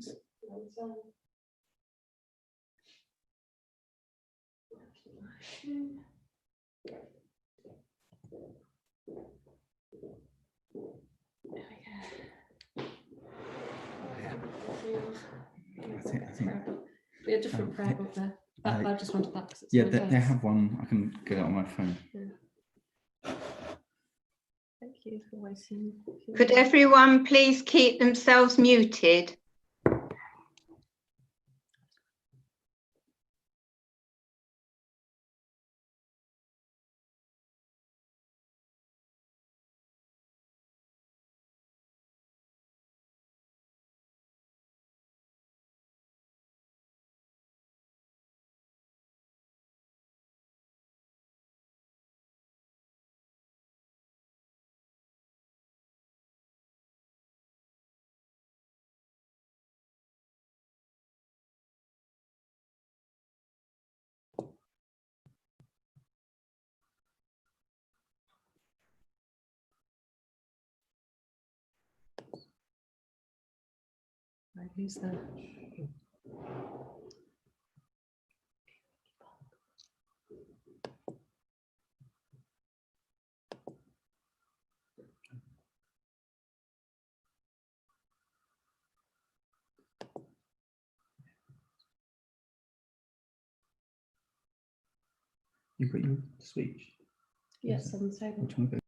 times. I think we had a different prayer book there. I just wanted that because it's yeah, they have one. I can get it on my phone. Yeah. Thank you for waiting. Could everyone please keep themselves muted? Right, who's there? You've got your speech. Yes, on the table. Which one?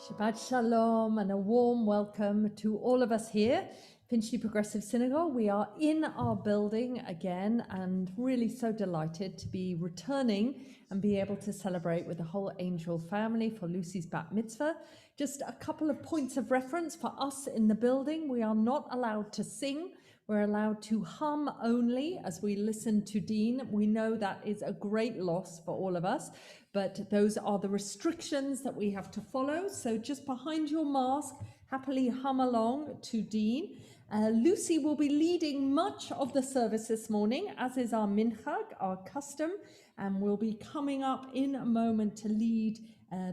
Shabbat Shalom and a warm welcome to all of us here, Finchley Progressive Synagogue. We are in our building again and really so delighted to be returning and be able to celebrate with the whole Angel family for Lucy's Bat Mitzvah. Just a couple of points of reference for us in the building. We are not allowed to sing. We're allowed to hum only as we listen to Dean. We know that is a great loss for all of us, but those are the restrictions that we have to follow. So just behind your mask, happily hum along to Dean. Lucy will be leading much of the service this morning, as is our minchag, our custom, and will be coming up in a moment to lead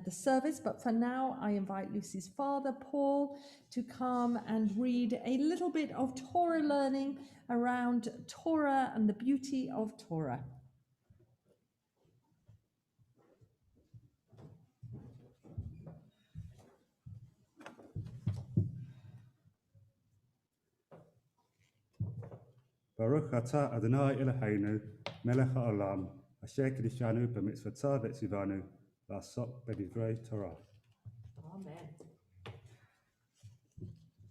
the service. But for now, I invite Lucy's father, Paul, to come and read a little bit of Torah learning around Torah and the beauty of Torah. Baruch atah Adonai Eloheinu, melech ha'olam, asher kiddushanu b'mitzvotah v'tzivanu, la'asok b'divrei Torah. Amen.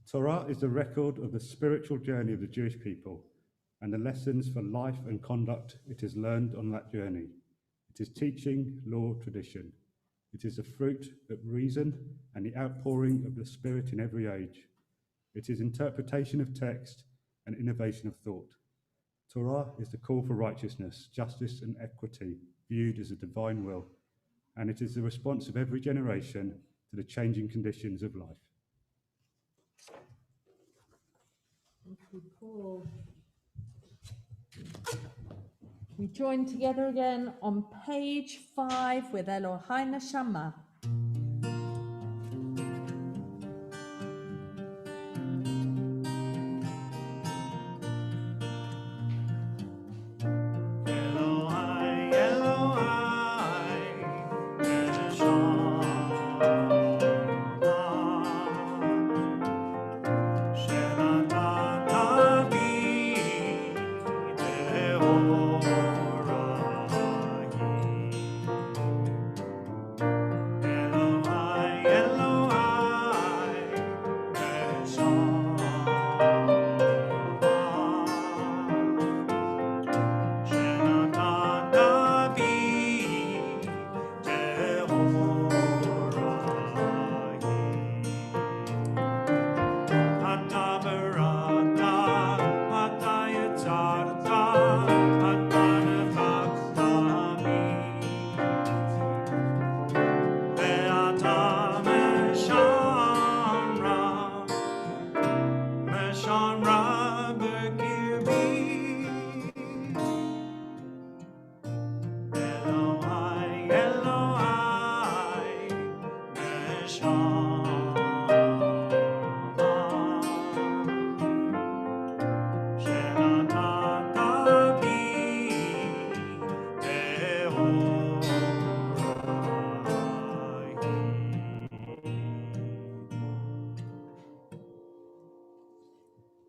Torah is the record of the spiritual journey of the Jewish people and the lessons for life and conduct it has learned on that journey. It is teaching, law, tradition. It is the fruit of reason and the outpouring of the Spirit in every age. It is interpretation of text and innovation of thought. Torah is the call for righteousness, justice, and equity, viewed as a divine will, and it is the response of every generation to the changing conditions of life. Thank you, Paul. We join together again on page 5 with Elohai Neshama.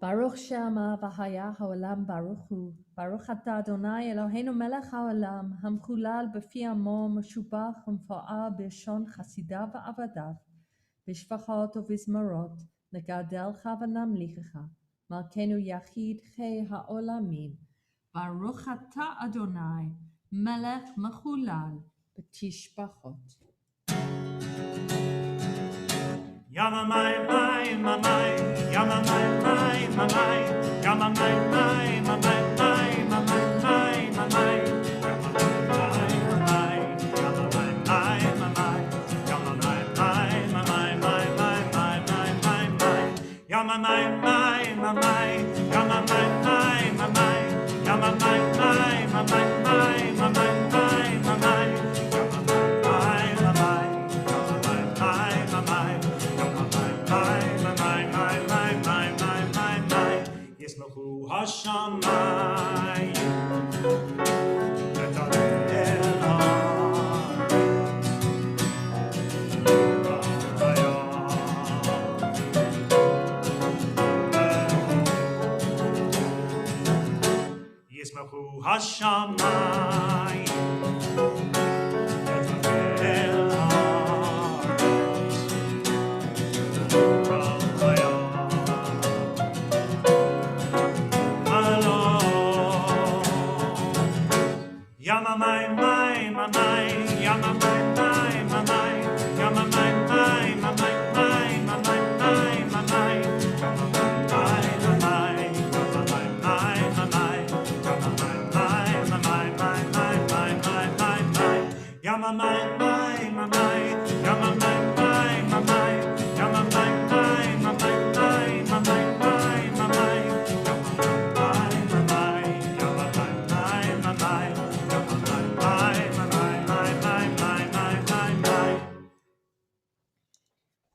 Baruch Shema V'haya Ha'olam Baruch Hu. Baruch Atah Adonai Eloheinu Melech Ha'olam Hamchulal B'fi Amo Meshubach Umfa'ah B'shon Chasidav V'avadav B'shvachot U'vizmarot Negadelcha V'namlichecha Malkenu Yachid Chei Ha'olamim Baruch Atah Adonai Melech Mechulal B'tishbachot. Yama mai mai mai mai, yama mai mai mai mai, yama mai mai mai mai mai mai mai, yama mai mai, yama mai mai mai, yama mai mai mai mai mai mai mai mai, yama mai mai mai mai, yama mai mai mai mai, yama mai mai mai mai mai mai mai. Hashamayim Netanel Yismachu Hashamayim Netanel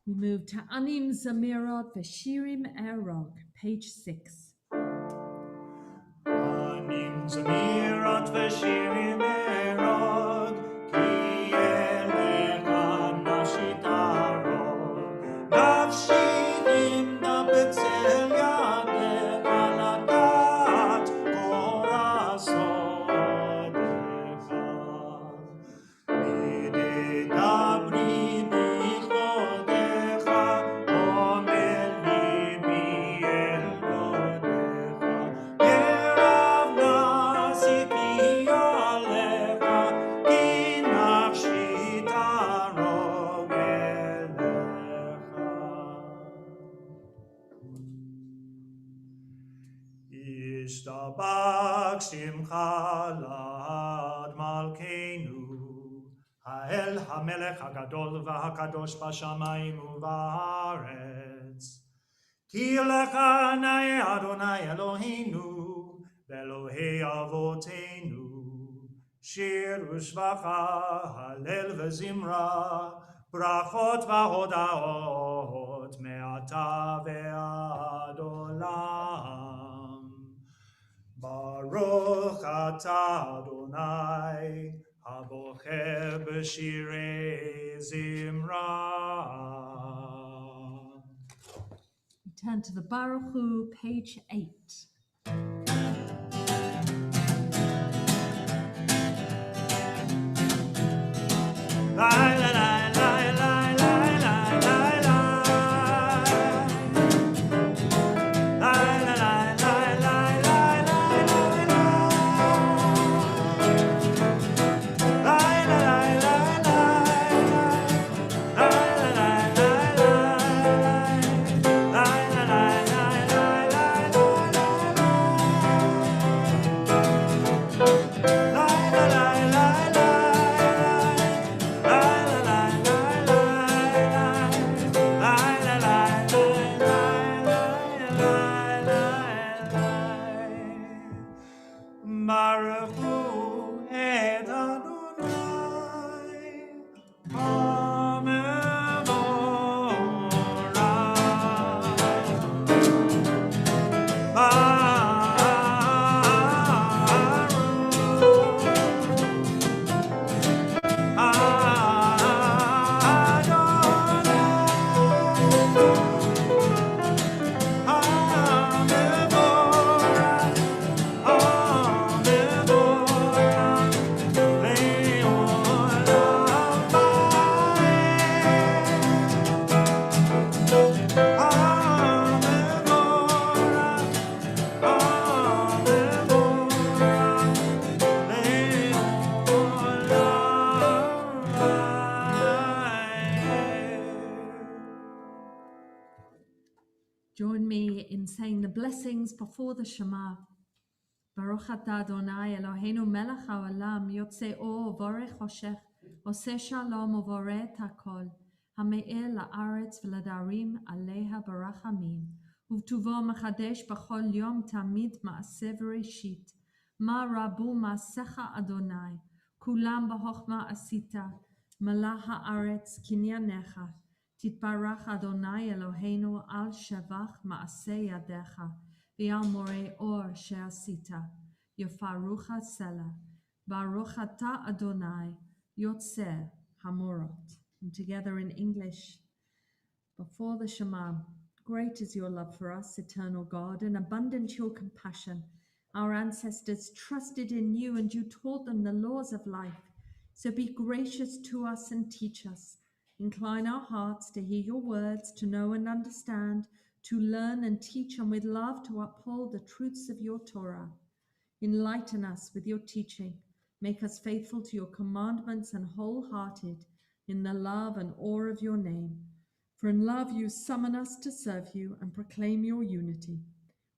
We move to Anim Zamirot Veshirim Erog, page 6. Anim Zamirot Veshirim Erog, Ki Elecha Nafshi Tarog, Nafshi Imda B'tzel Yadecha Ladat Kora Sodecha. Midedabri B'chodecha, Omer Libi El Kodecha, Yerav Nasi Ki Alecha, Ki Nafshi Tarog Elecha. Ishtabak Simcha Lad Malkeinu, Ha'el HaMelech HaGadol VaHaKadosh B'Shamayim u'Ba'aretz. Ki Lecha Na'e Adonai Eloheinu, Ve'Elohei Avotenu, Shir u'Shvacha, Halel ve'Zimra, Brachot v'Hodaot, Me'ata ve'ad olam. Baruch atah Adonai, Habocher b'shirei Zimra. We turn to the Baruch Hu, page 8. La la la la la la la la la. La la la la la la la la. La la la la la. La la la la la. La la la la la Baruch Hu et Adonai, Join me in saying the blessings before the Shema. Baruch atah Adonai Eloheinu melech haolam, yotzei or uvorech choshech, oseh shalom uvoreh et hakol, hame'er la'aretz v'ladarim aleha barachamim, uvtuvo mechadesh b'chol yom tamid ma'aseh v'reshit, ma rabu ma'asecha Adonai, kulam b'chochma asita, malach ha'aretz kinyanecha, titbarach Adonai Eloheinu al shavach ma'aseh yadecha, v'al morei or she'asita, yofarucha sela, baruch atah Adonai, yotzeh hamorot. And together in English, before the Shema, great is your love for us, eternal God, and abundant your compassion. Our ancestors trusted in you, and you taught them the laws of life. So be gracious to us and teach us. Incline our hearts to hear your words, to know and understand, to learn and teach, and with love to uphold the truths of your Torah. Enlighten us with your teaching. Make us faithful to your commandments and wholehearted in the love and awe of your name. For in love you summon us to serve you and proclaim your unity.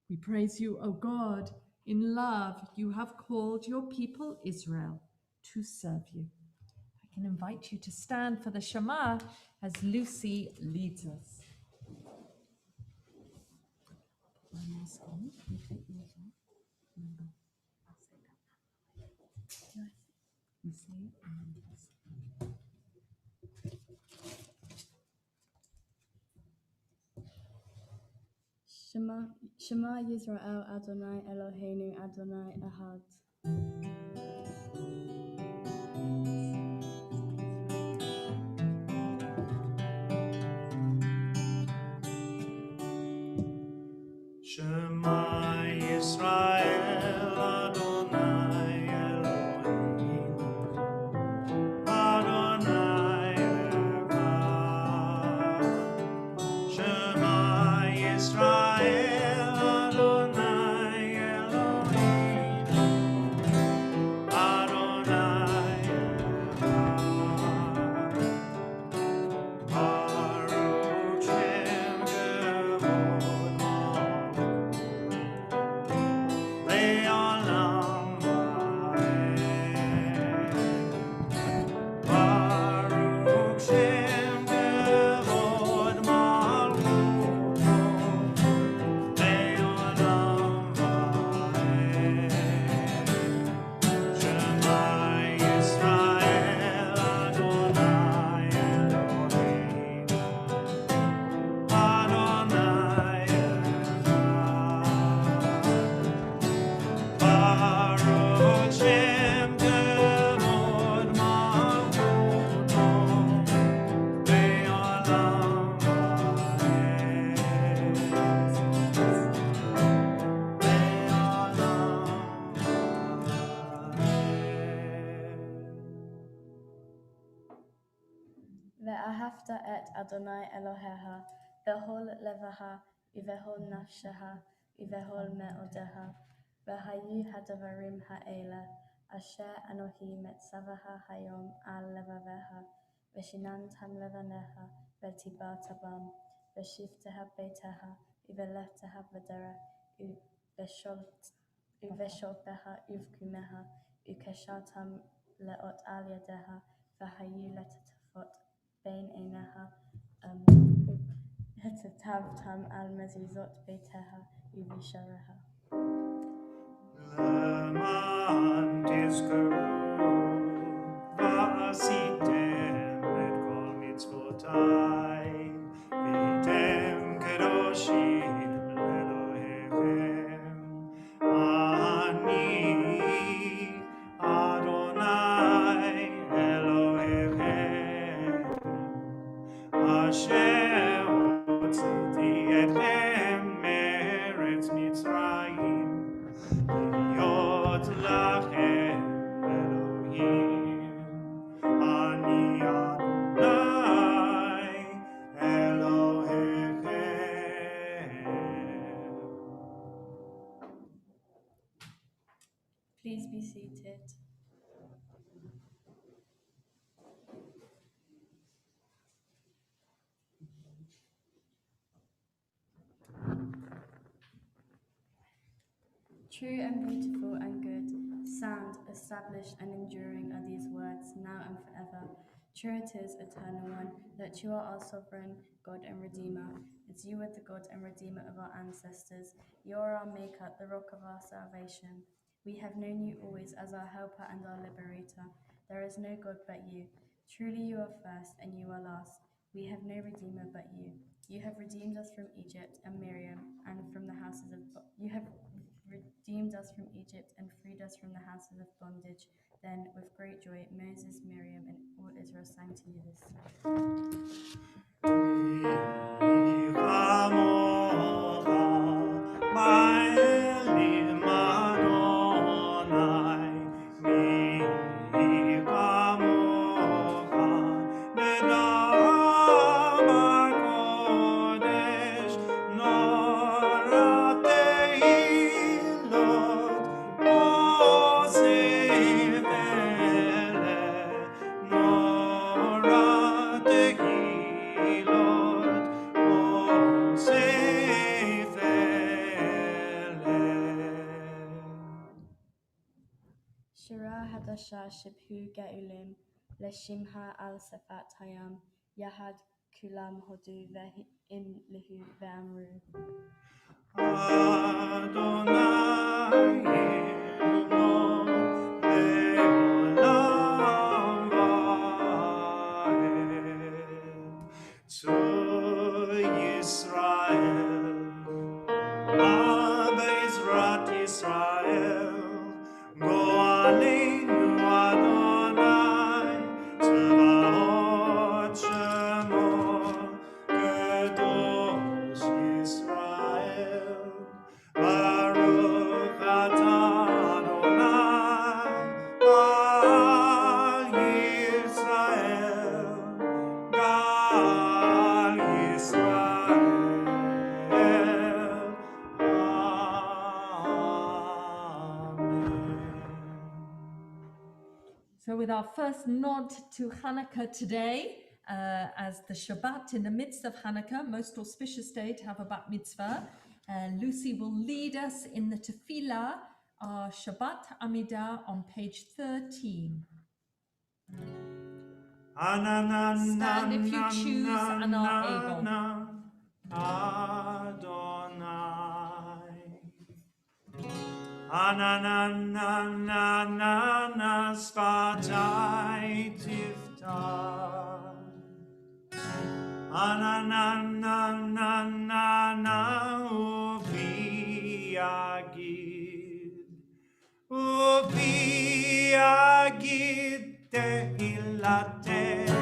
We praise you, O God. In love you have called your people Israel to serve you. I can invite you to stand for the Shema as Lucy leads us. You say it and then Shema Yisrael Adonai Eloheinu Adonai Echad. Shema Yisrael Adonai Eloheinu Adonai Echad. Shema Yisrael Adonai Eloheinu Adonai Echad. Baruch Shem Kevod Le'olam va'ed. Baruch Shem Kevod Malchuto Le'olam va'ed. Shema Yisrael Adonai Eloheinu Adonai Echad. Baruch Shem Kevod Malchuto Le'olam va'ed. Ve'ahavta et Adonai Elohecha bechol levaha uvechol nafsheha uvechol me'odeha v'hayu hadavarim ha'ela asher Anohi metzavaha hayom al levavecha v'shinantam levanecha v'tibarta bam v'shivteha beiteha uvelefteha b'derech uvesholteha uvkumeha ukeshatam leot al yadeha v'hayu letatafot bein eineha hetatavtam al mezuzot beiteha uvishareha. למען תזכרו ועשיתם את כל מצוותיי והייתם קדושים לאלוהיכם. אני אדוני אלוהיכם אשר הוצאתי אתכם מארץ מצרים להיות לכם אלוהים. אני אדוני אלוהיכם. Please be seated. True and beautiful and good, sound, established and enduring are these words, now and forever. True it is, Eternal One, that you are our sovereign God and Redeemer. As you were the God and Redeemer of our ancestors, you are our Maker, the rock of our salvation. We have known you always as our helper and our liberator. There is no God but you. Truly you are first and you are last. We have no Redeemer but you. You have redeemed us from Egypt and Miriam and from the houses of you have redeemed us from Egypt and freed us from the houses of bondage. Then, with great joy, Moses, Miriam, and all Israel sang to you this Shira Hadasha Shibhu Geulim Leshimha al Safat Hayam Yahad Kulam Hodu Ve'im Lihu Ve'amru. To Yisrael So with our first nod to Hanukkah today, as the Shabbat in the midst of Hanukkah, most auspicious day to have a bat mitzvah, Lucy will lead us in the tefillah, our Shabbat Amidah on page 13. Stand if you choose and are able. Ananananana sfatai tiftar. Ananananana uvi agid tehilatecha.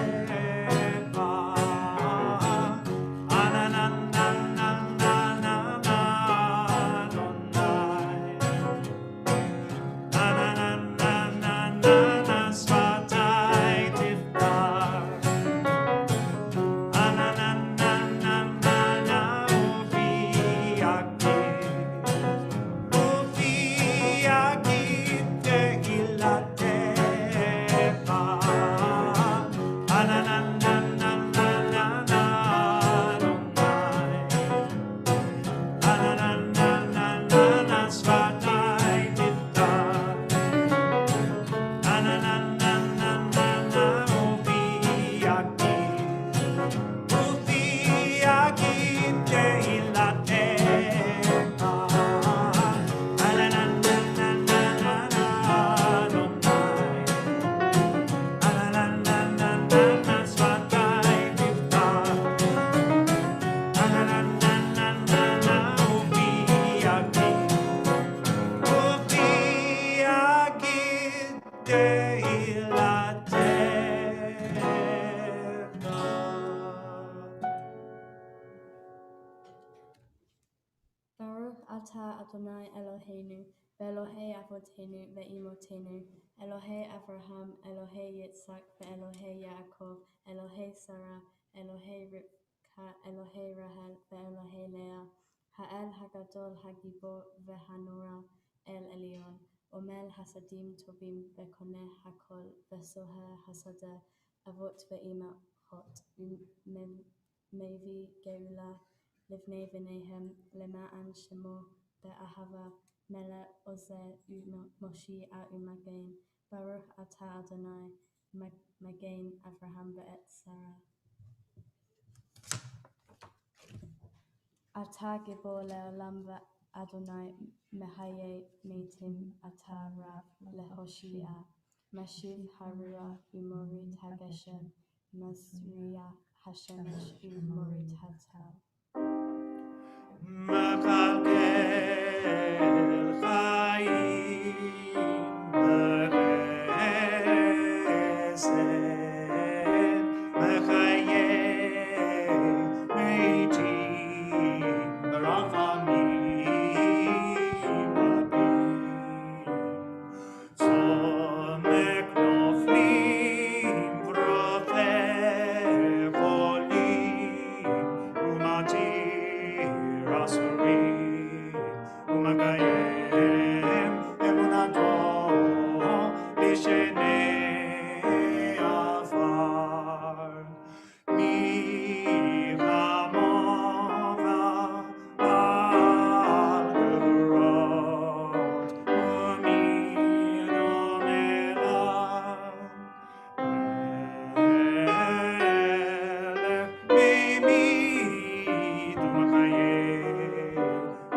Baruch atah Adonai Eloheinu, ve'Elohei avotenu ve'imotenu, Elohei Avraham, Elohei Yitzhak, ve'Elohei Yaakov, Elohei Sarah, Elohei Rivka, Elohei Rahel, ve'Elohei Leah, Ha'el Hagadol Hagibor ve'Hanora El Elyon, Omel Hasadim Tovim ve'Koneh Hakol ve'Soher Hasadeh, Avot ve'Imachot, Mevi Geula, Livnei v'Nehem, Lema'an Shemo, Be'ahava, Mele Ozer Moshi U'Magen, Baruch atah Adonai, Magen Avraham ve'et Sarah. Atah Gibor Le'olam Adonai, Mehaye Metim, Atah Rav Lehoshia, Mashiv Harua U'Morit HaGeshem, Masriya Hashemesh U'Morit HaTal. Makalkel chayim b'chesed, mechayeh meitim b'rachamim rabim. Somek noflim v'rofer cholim, umatir asurim, umagayem emunato b'shenei afar. Mi chamova al gevurot, umi domelav. Melech memid umachayeh,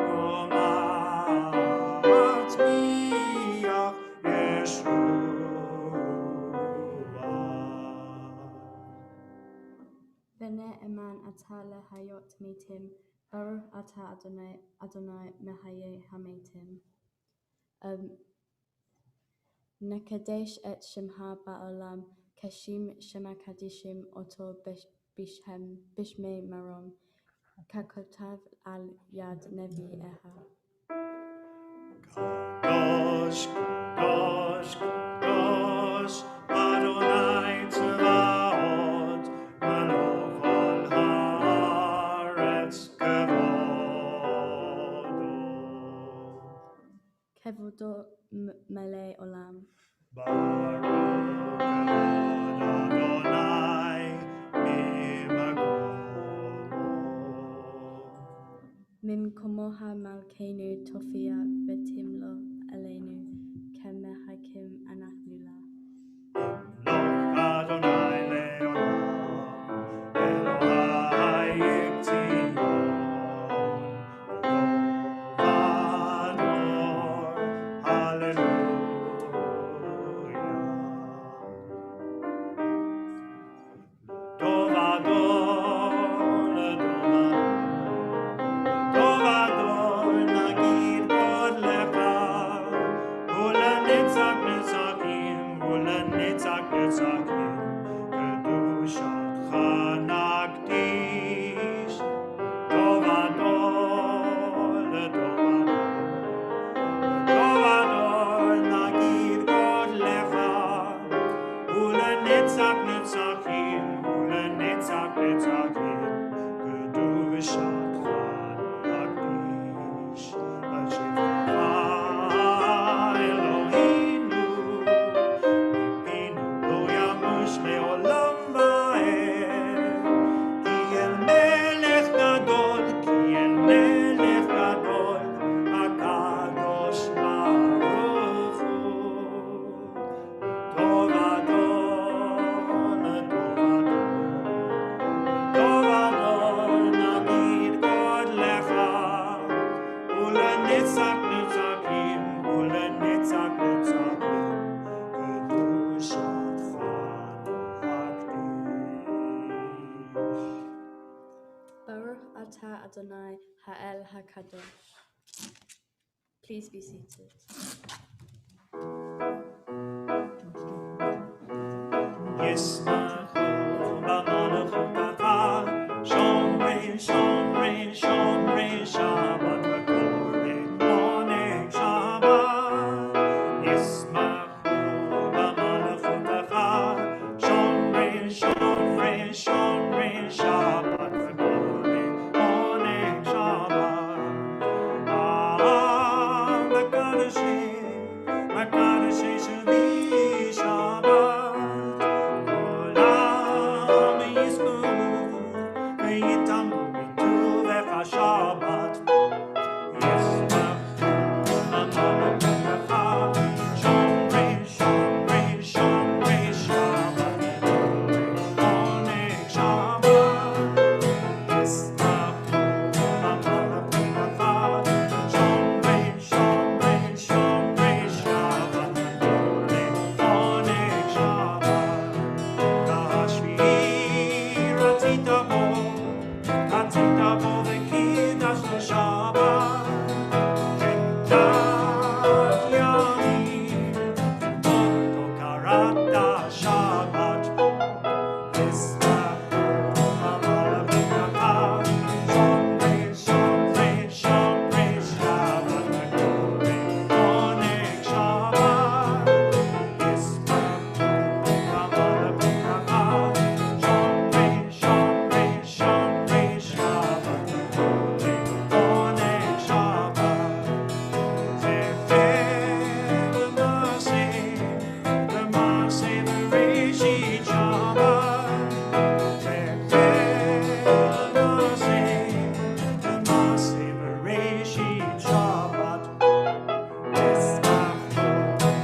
u'matzmiach Yeshua. B'nei Eman atah lehayot metim, Baruch atah Adonai Mehaye hametim. Nekadesh et Shemha ba'olam, Kashim Shema Kadishim Oto Bishmei Marom, Kakotav al Yad Nevi Eha. Kadosh, Kadosh, Kadosh, Adonai Tzvaot, Malachot כבודו מלא עולם. Baruch Adonai ממקומו המלכנו תופיע ותמלא עלינו כמחכים אנחנו לה. Adonai leolam, Elohai Ktzion, Ador, Hallelujah. Tov Ador, Tov Ador, nagid God lecha, ולנצח נצחים, ולנצח נצחים, קדושתך נקדיש. טוב הדור לטוב הדור נגיד גודלך, ולנצח נצחים, ולנצח נצחים, קדושתך נקדיש. השבחה אלוהינו, מפינו לא ימוש לעולם ועד, כי אל מלך גדול, כי אל מלך גדול, הקדוש ברוך הוא. טוב אדון, טוב אדון, נגיד גודלך, ולנצח נצחים, ולנצח נצחים, קדושתך נקדיש. Baruch atah Adonai ha'el hakadosh. Please be seated. ישמחו במלכותך, שומרי שומרי שומרי שבת וקורא עונג שבת. ישמחו במלכותך, שומרי שומרי שומרי שבת וקורא עונג שבת. מקדשי שבי שבת, כולם יזכו ויתאמנו בטובך שבת. ישמחו במלכותך, שומרי שומרי שומרי שבת וקורא עונג שבת. ישמחו במלכותך, שומרי שומרי שומרי שבת וקורא עונג שבת. השביעי רצית בו וקידשת שבת, כדת ימים אותו קראת שבת. ישמחו במלכותך, שומרי שומרי שומרי שבת וקורא עונג שבת. ישמחו במלכותך, שומרי שומרי שומרי שבת וקורא עונג שבת. למעשה בראשית שבת, למעשה בראשית שבת. ישמחו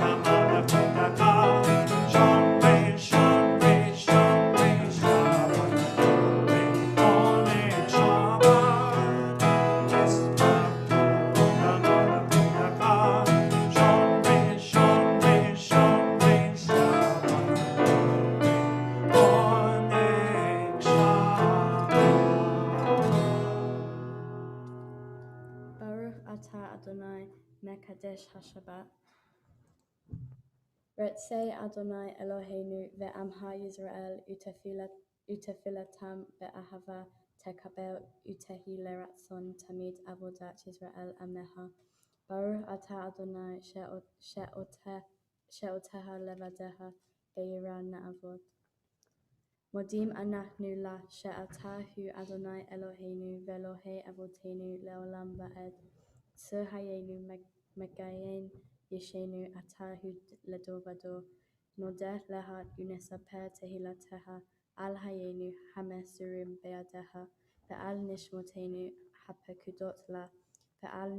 במלכותך, שומרי שומרי שומרי שבת וקורא עונג שבת. ישמחו במלכותך, שומרי שומרי שומרי שבת עונג שבת. Baruch atah Adonai mekadesh hashabbat. Retzei Adonai Eloheinu ve'amha Yisrael utefilatam be'ahava tekabel utehi leratzon tamid avodat Yisrael ameha. Baruch atah Adonai she'oteha levadeha be'yira na'avod. Modim anachnu la she'ata hu Adonai Eloheinu ve'Elohei avotenu le'olam va'ed. Tzur hayenu Megayen Yeshenu Atahu Ladovado Nodeh Lehat Unesaper Tehilateha Al Hayenu Hamesurim Beadeha Ve'al Nishmotenu Hapekudot La Ve'al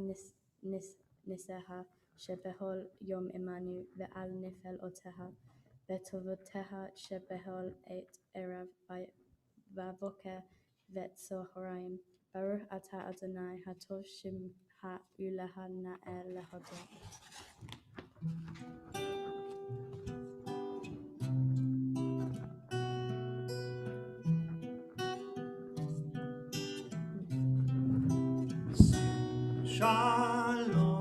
Niseha Shebehol Yom Imanu Ve'al Nifel Oteha Vetovoteha Shebehol Et Erav Vavoker Vetzohoraim Baruch Ata Adonai Hatov Shim Ha-Uleha Na'el Lehodot. Shalom.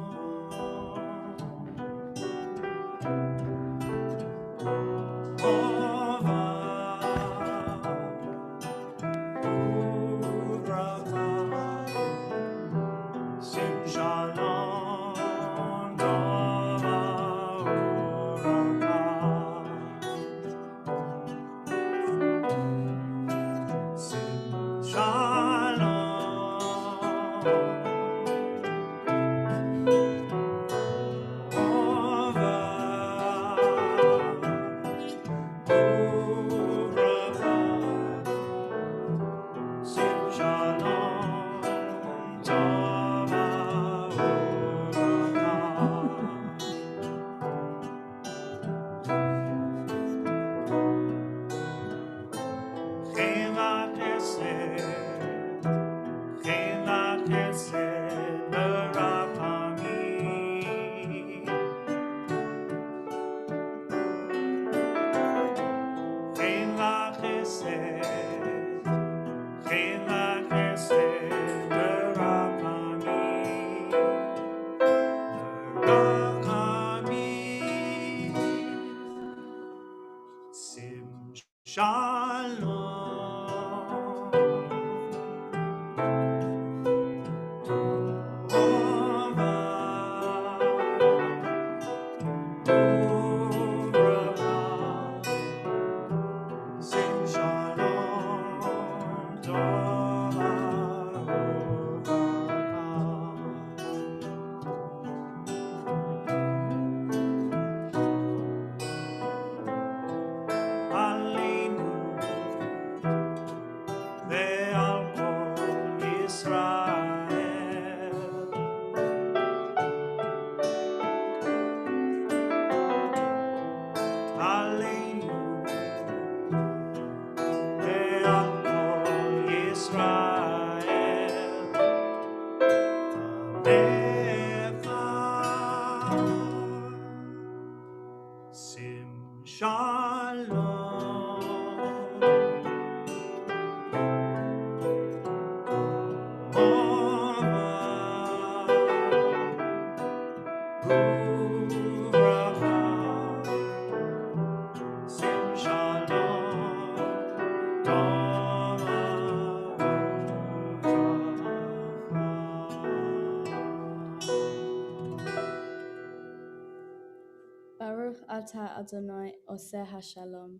Baruch Ata Adonai Oseh HaShalom.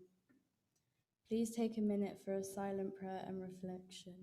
Please take a minute for a silent prayer and reflection.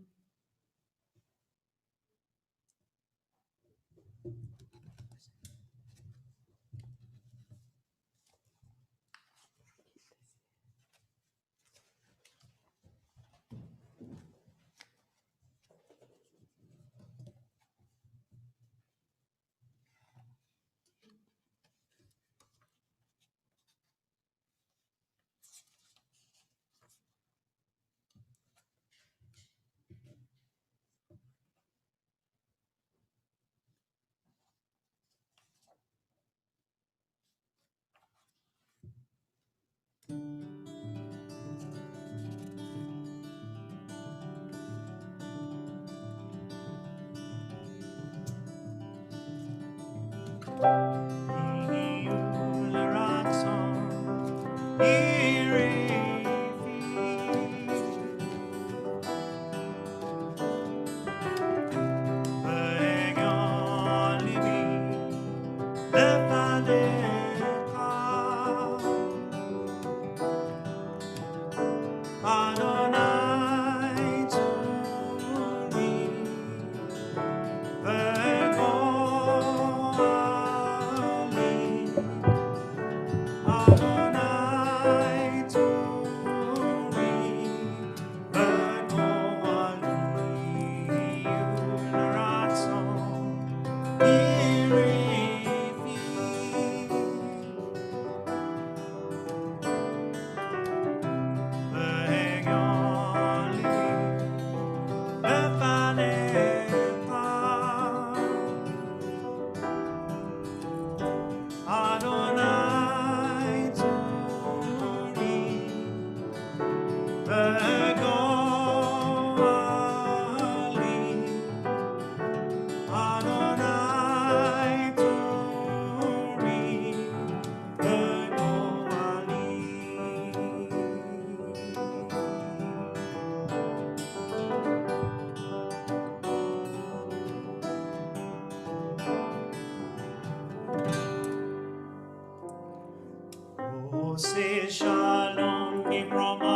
Shalom Nimroma,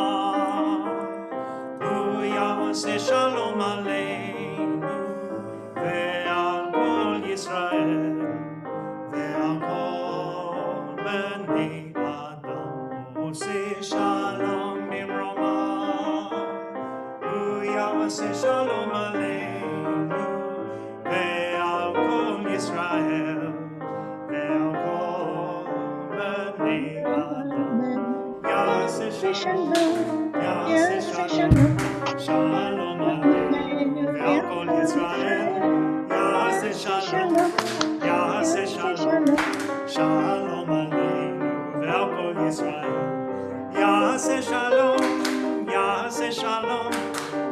Hu Yaseh Shalom Aleinu, Ve'al Kol Yisrael, Ve'al Kol Bnei Adam, Oseh Shalom Nimroma, Hu Yaseh Shalom Aleinu, Ve'al Kol Yisrael, Ve'al Kol Bnei Adam, Yaseh Shalom, Yaseh Shalom, Shalom Aleinu, Ve'al Kol Yisrael, Yaseh Shalom, Yaseh Shalom, Shalom Aleinu, Ve'al Kol Yisrael, Yaseh Shalom, Yaseh Shalom,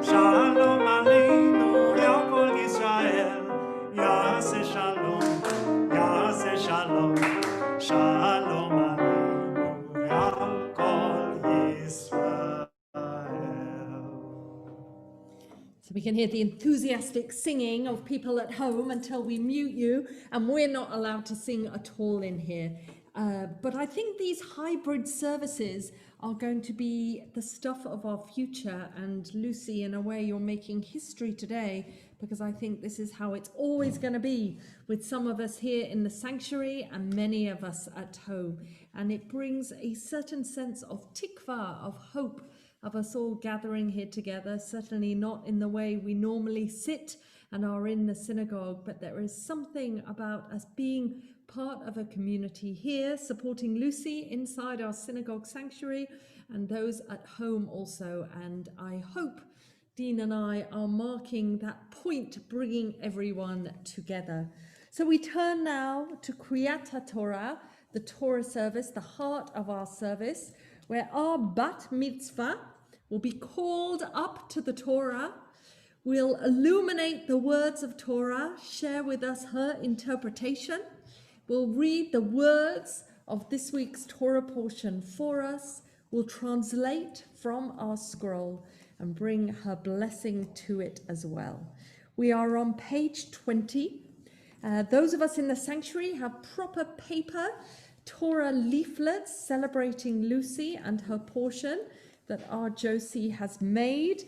Shalom Aleinu, Ve'al Kol Yisrael, Yaseh Shalom, Yaseh Shalom, Shalom Aleinu, Ve'al Kol Yisrael. So we can hear the enthusiastic singing of people at home until we mute you, and we're not allowed to sing at all in here. But I think these hybrid services are going to be the stuff of our future. And Lucy, in a way, you're making history today, because I think this is how it's always going to be, with some of us here in the sanctuary and many of us at home. And it brings a certain sense of tikva, of hope, of us all gathering here together, certainly not in the way we normally sit and are in the synagogue, but there is something about us being part of a community here, supporting Lucy inside our synagogue sanctuary and those at home also. And I hope Dean and I are marking that point, bringing everyone together. So we turn now to Kriyat HaTorah, the Torah service, the heart of our service, where our bat mitzvah will be called up to the Torah, will illuminate the words of Torah, share with us her interpretation, will read the words of this week's Torah portion for us, will translate from our scroll and bring her blessing to it as well. We are on page 20. Those of us in the sanctuary have proper paper Torah leaflets celebrating Lucy and her portion that our Josie has made,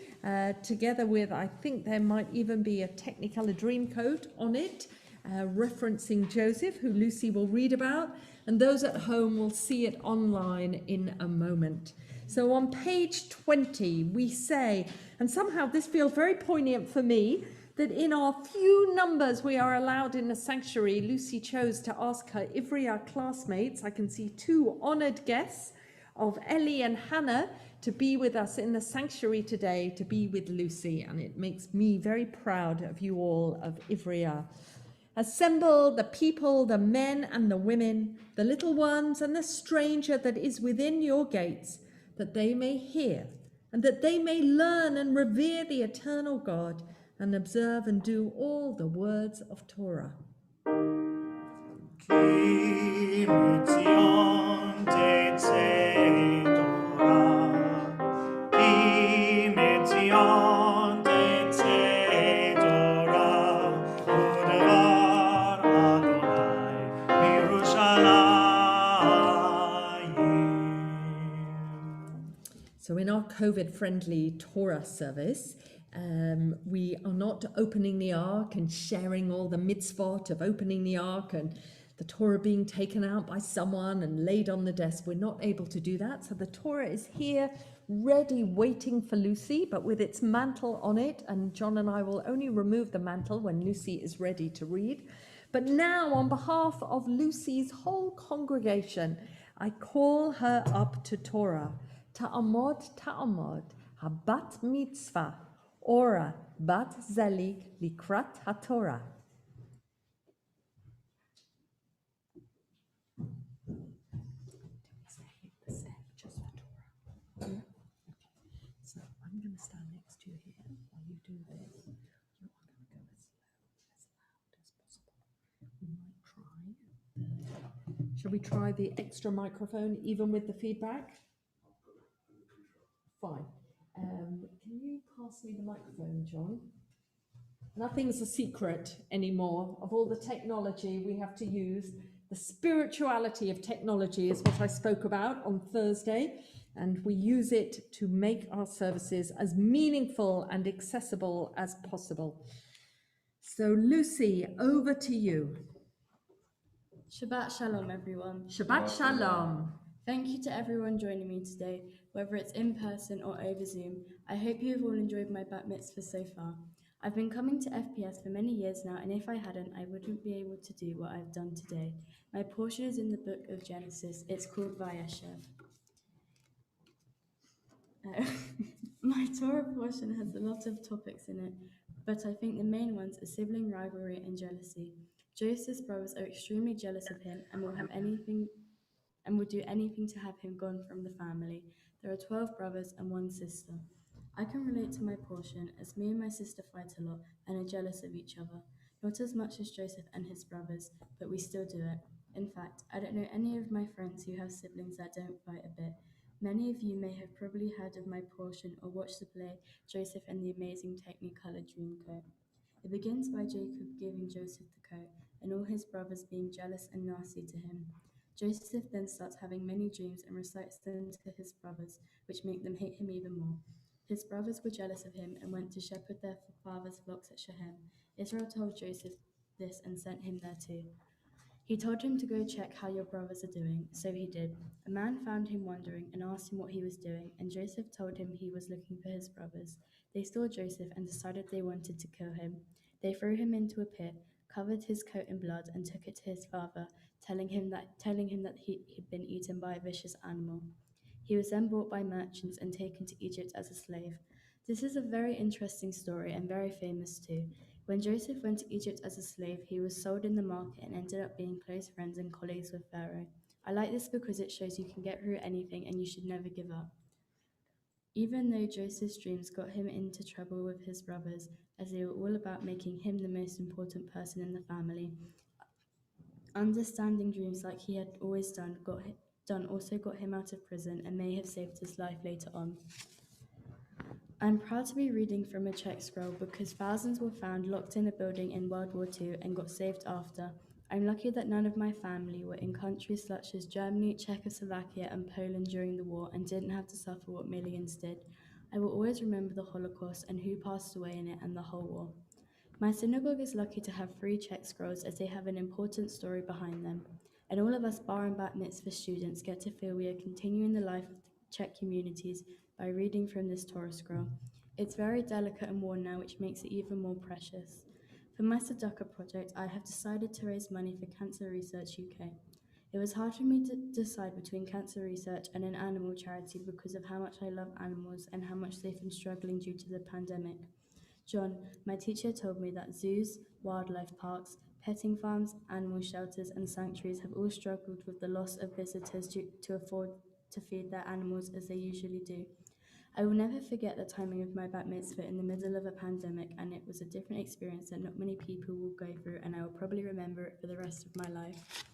together with, I think there might even be a Technicolor Dreamcoat on it, referencing Joseph, who Lucy will read about, and those at home will see it online in a moment. So on page 20, we say, and somehow this feels very poignant for me, that in our few numbers we are allowed in the sanctuary, Lucy chose to ask her Ivrea classmates, I can see two honoured guests of Ellie and Hannah, to be with us in the sanctuary today, to be with Lucy, and it makes me very proud of you all of Ivrea. Assemble the people, the men and the women, the little ones and the stranger that is within your gates, that they may hear and that they may learn and revere the eternal God and observe and do all the words of Torah. Ki mitzion tetzei Torah, Ki mitzion tetzei Torah, u'devar Adonai b'Yerushalayim. So in our COVID-friendly Torah service, we are not opening the ark and sharing all the mitzvot of opening the ark and the Torah being taken out by someone and laid on the desk. We're not able to do that. So the Torah is here, ready, waiting for Lucy, but with its mantle on it. And John and I will only remove the mantle when Lucy is ready to read. But now, on behalf of Lucy's whole congregation, I call her up to Torah. Ta'amod, ta'amod, habat mitzvah. Ora bat zalik likrat haTorah. So I'm going to stand next to you here while you do this. You are going to go as loud as possible. We might try. Shall we try the extra microphone even with the feedback? Fine. Can you pass me the microphone, John? Nothing's a secret anymore of all the technology we have to use The spirituality of technology is what I spoke about on Thursday, and we use it to make our services as meaningful and accessible as possible. So, Lucy, over to you. Shabbat Shalom, everyone. Shabbat Shalom. Thank you to everyone joining me today, whether it's in person or over Zoom. I hope you have all enjoyed my bat mitzvah so far. I've been coming to FPS for many years now, and if I hadn't, I wouldn't be able to do what I've done today. My portion is in the book of Genesis. It's called Vayeshev. My Torah portion has a lot of topics in it, but I think the main ones are sibling rivalry and jealousy. Joseph's brothers are extremely jealous of him and will do anything to have him gone from the family. There are 12 brothers and 1 sister. I can relate to my portion, as me and my sister fight a lot and are jealous of each other. Not as much as Joseph and his brothers, but we still do it. In fact, I don't know any of my friends who have siblings that don't fight a bit. Many of you may have probably heard of my portion or watched the play Joseph and the Amazing Technicolor Dreamcoat. It begins by Jacob giving Joseph the coat, and all his brothers being jealous and nasty to him. Joseph then starts having many dreams and recites them to his brothers, which make them hate him even more. His brothers were jealous of him and went to shepherd their father's flocks at Shechem. Israel told Joseph this and sent him there too. He told him to go check how your brothers are doing, so he did. A man found him wandering and asked him what he was doing, and Joseph told him he was looking for his brothers. They saw Joseph and decided they wanted to kill him. They threw him into a pit, covered his coat in blood, and took it to his father, telling him that he'd been eaten by a vicious animal. He was then bought by merchants and taken to Egypt as a slave. This is a very interesting story and very famous too. When Joseph went to Egypt as a slave, he was sold in the market and ended up being close friends and colleagues with Pharaoh. I like this because it shows you can get through anything and you should never give up. Even though Joseph's dreams got him into trouble with his brothers, as they were all about making him the most important person in the family, understanding dreams like he had always done also got him out of prison and may have saved his life later on. I'm proud to be reading from a Czech scroll because thousands were found locked in a building in World War II and got saved after. I'm lucky that none of my family were in countries such as Germany, Czechoslovakia, and Poland during the war and didn't have to suffer what millions did. I will always remember the Holocaust and who passed away in it and the whole war. My synagogue is lucky to have 3 Czech scrolls as they have an important story behind them. And all of us bar and bat mitzvah students get to feel we are continuing the life of the Czech communities by reading from this Torah scroll. It's very delicate and worn now, which makes it even more precious. For my tzedakah project, I have decided to raise money for Cancer Research UK. It was hard for me to decide between cancer research and an animal charity because of how much I love animals and how much they've been struggling due to the pandemic. John, my teacher, told me that zoos, wildlife parks, petting farms, animal shelters and sanctuaries have all struggled with the loss of visitors to afford to feed their animals as they usually do. I will never forget the timing of my bat mitzvah in the middle of a pandemic, and it was a different experience that not many people will go through, and I will probably remember it for the rest of my life.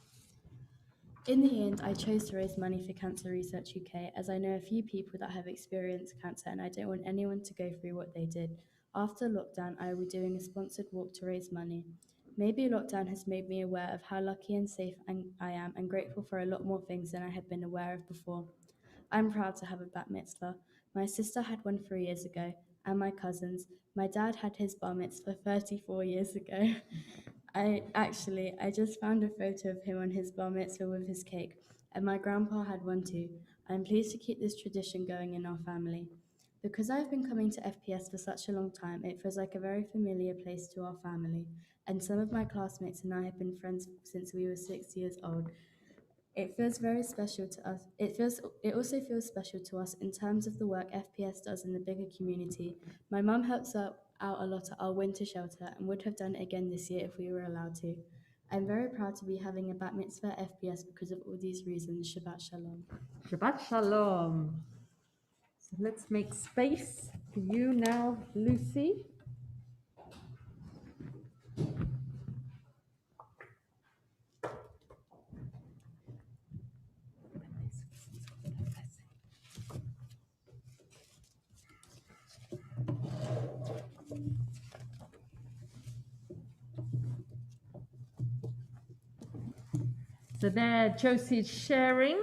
In the end, I chose to raise money for Cancer Research UK as I know a few people that have experienced cancer and I don't want anyone to go through what they did. After lockdown, I will be doing a sponsored walk to raise money. Maybe lockdown has made me aware of how lucky and safe I am and grateful for a lot more things than I had been aware of before. I'm proud to have a bat mitzvah. My sister had one 3 years ago, and my cousins. My dad had his bar mitzvah 34 years ago. I just found a photo of him on his bar mitzvah with his cake, and my grandpa had one too. I'm pleased to keep this tradition going in our family. Because I've been coming to FPS for such a long time, it feels like a very familiar place to our family, and some of my classmates and I have been friends since we were 6 years old. It feels very special to us. It also feels special to us in terms of the work FPS does in the bigger community. My mum helps out a lot at our winter shelter and would have done it again this year if we were allowed to. I'm very proud to be having a bat mitzvah at FPS because of all these reasons. Shabbat Shalom. Shabbat Shalom. So let's make space for you now, Lucy. So there, Josie is sharing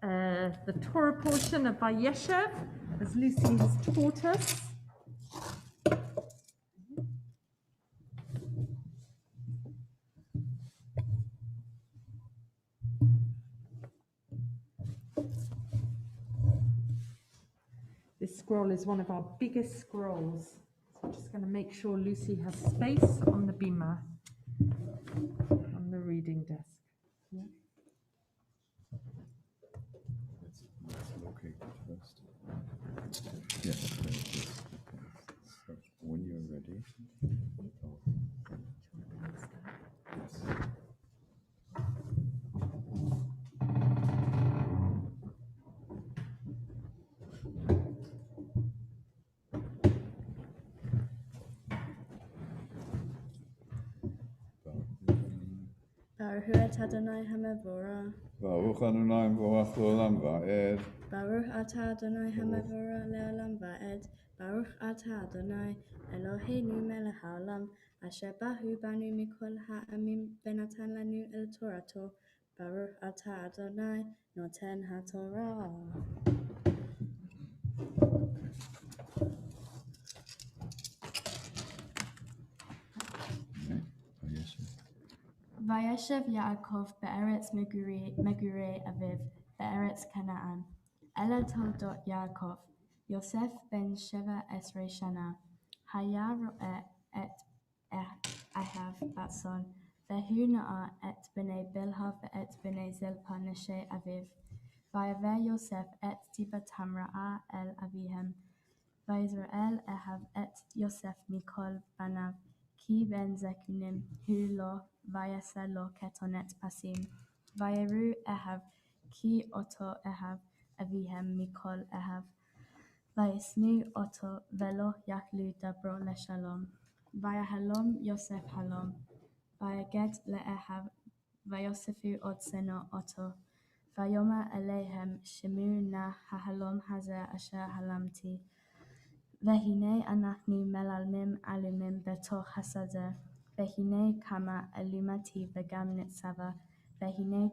the Torah portion of Vayeshev, as Lucy has taught us. This scroll is one of our biggest scrolls. So I'm just going to make sure Lucy has space on the bima, on the reading desk. Yeah. Let's locate it first. Yes. So when you're ready. Yes. Baruch atah Adonai hamevora. Baruch Adonai v'orach l'olam va'ed. Baruch atah Adonai hamevora le'olam va'ed. Baruch atah Adonai Eloheinu melech haolam. Asher bahu banu mikol ha'amim v'natan lanu el Torato. Baruch atah Adonai noten haTorah. Okay. Oh, yes. Vayeshev Yaakov be'eretz megurei aviv be'eretz Canaan. Ela toldot Yaakov. Yosef ben Sheva Esrei Shana. Haya ro'eh et Ahav batson. Vehu na'a et b'nei Bilha ve'et b'nei Zilpa neshei aviv. Vayaver Yosef et tibatam ra'a el avihem. Vayisrael Ahav et Yosef mikol banav. Ki ben zekunim hu lo vayasa lo ketonet pasim. Vayeru Ahav ki oto Ahav avihem mikol Ahav. Vayisnu oto velo yaklu dabro leshalom. Vayahalom Yosef halom. Vayaget le'ahav vayosefu odseno oto. Vayoma aleihem shemu na hahalom hazeh asher halamti. Vehine anachnu melalmim alumim betoch hasadeh. Vehine kama alumati v'gam nitzava. Vehine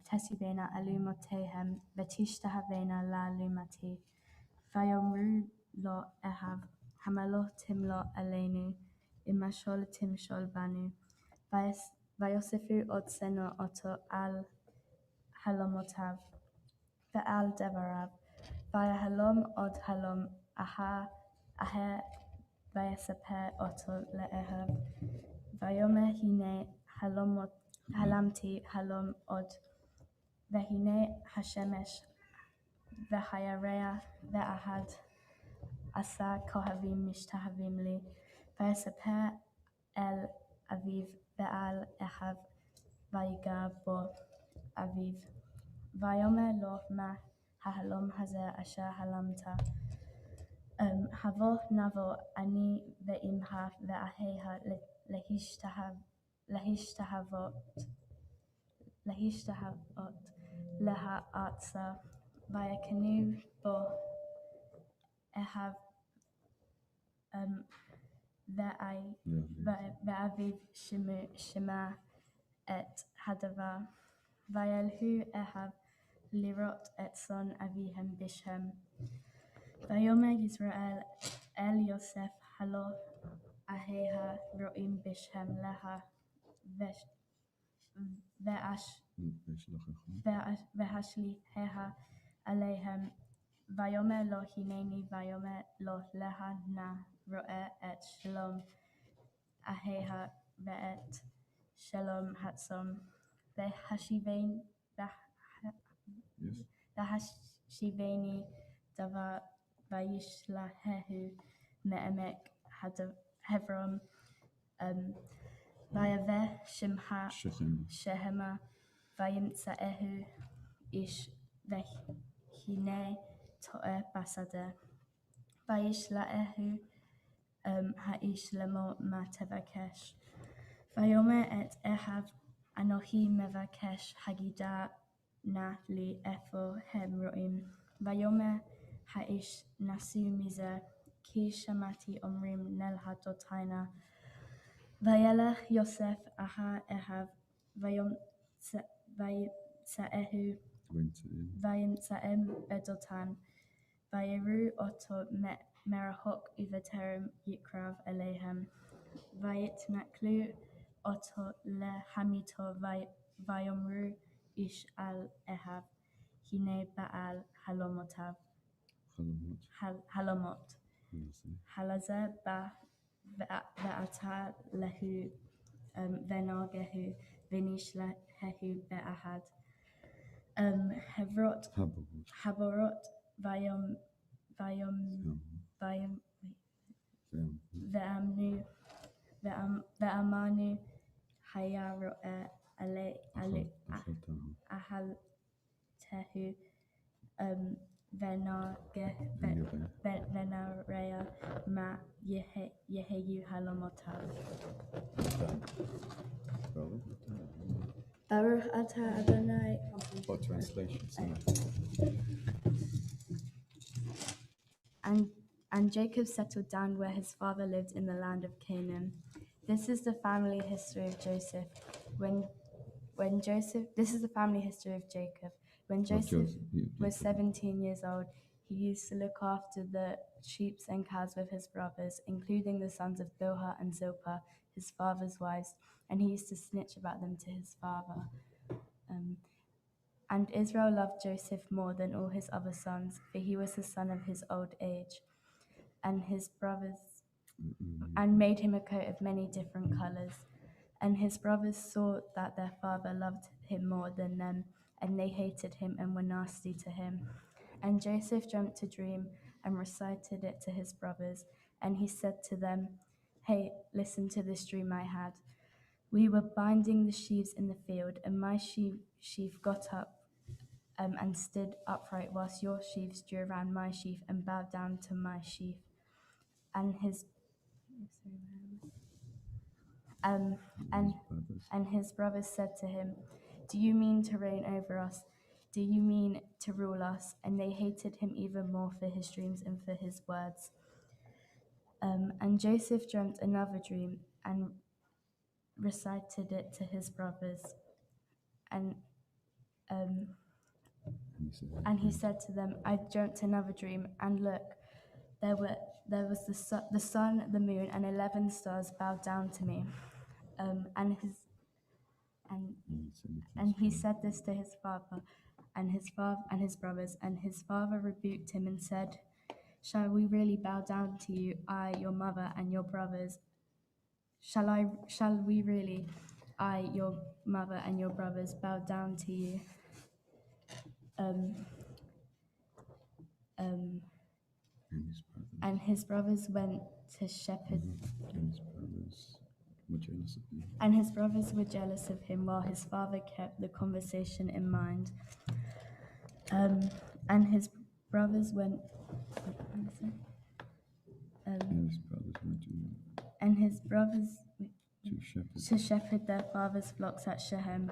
tesibena alumotehem v'tishtahavena la'alumati. Vayomru lo Ahav hamalo timlo aleinu imashol timshol banu. Vayosefu odseno oto al halomotav ve'al devarav. Vayahalom od halom aher vayasaper oto le'ehav. Vayomer hine halamti halom od. Vehine hashemesh v'hayareah ve'ahad asa kohavim mishtahavim li. Vayasaper el aviv ve'al Ahav vayiga bo aviv. Vayomer lo ma hahalom hazeh asher halamta. Havo navo ani ve'imha ve'aheha lehishtahavot leha artsa. Vayakenu bo Ahav ve'aviv shema et hadava. Vayelhu Ahav lirot et son avihem bishem. Vayomer Yisrael el Yosef halo aheha ro'im bishem leha ve'ashliheha aleihem. Vayomer lo hineni vayomer lo leha na ro'eh et shalom aheha ve'et shalom hatsom. V'hashiveni davar vayishlahehu me'emek Hebron. Vayaveh Shechema vayimtzaehu ish vehine to'eh basadeh. Vayishlaehu ha'ish lemo ma tevakesh. Vayomer et Ahav Anohi mevakesh hagida na li efo hem ro'im. Vayomer ha'ish nasu mizeh ki shamati omrim nel hadotaina. Vayelech Yosef aha Ahav וימצאהו Winter. בדותן, ויראו אותו מרחוק ובטרם יקרב אליהם, ויתנכלו אותו להמיתו, ויאמרו איש על אחיו, הנה בעל חלומותיו, חלומות. הלזה בא ועתה להו ונהגהו ונשלחהו באחד. חברות ואמרנו היה רואה אהלתהו ונראה מה יהיו חלומותיו. ברוך אתה אדוני. What translation? Sorry. And Jacob settled down where his father lived in the land of Canaan. This is the family history of Joseph. This is the family history of Jacob. When Joseph was 17 years old, he used to look after the sheep and cows with his brothers, including the sons of Bilhah and Zilpah, his father's wives, and he used to snitch about them to his father. And Israel loved Joseph more than all his other sons, for he was the son of his old age, and his brothers, and made him a coat of many different colors. And his brothers saw that their father loved him more than them, and they hated him and were nasty to him. And Joseph dreamt a dream and recited it to his brothers, and he said to them, "Hey, listen to this dream I had. We were binding the sheaves in the field, and my sheaf got up and stood upright, whilst your sheaves drew around my sheaf and bowed down to my sheaf." And his brothers said to him, "Do you mean to reign over us? Do you mean to rule us?" And they hated him even more for his dreams and for his words. And Joseph dreamt another dream and recited it to his brothers. And he said to them, "I dreamt another dream, and look, there was the sun, the moon, and 11 stars bowed down to me." And he said this to his father and his brothers, and his father rebuked him and said, "Shall we really bow down to you, I, your mother, and your brothers? Shall we really, I, your mother, and your brothers, bow down to you?" And his brothers went to shepherd. And his brothers were jealous of him while his father kept the conversation in mind. And his brothers went. And his brothers to shepherd their father's flocks at Shechem.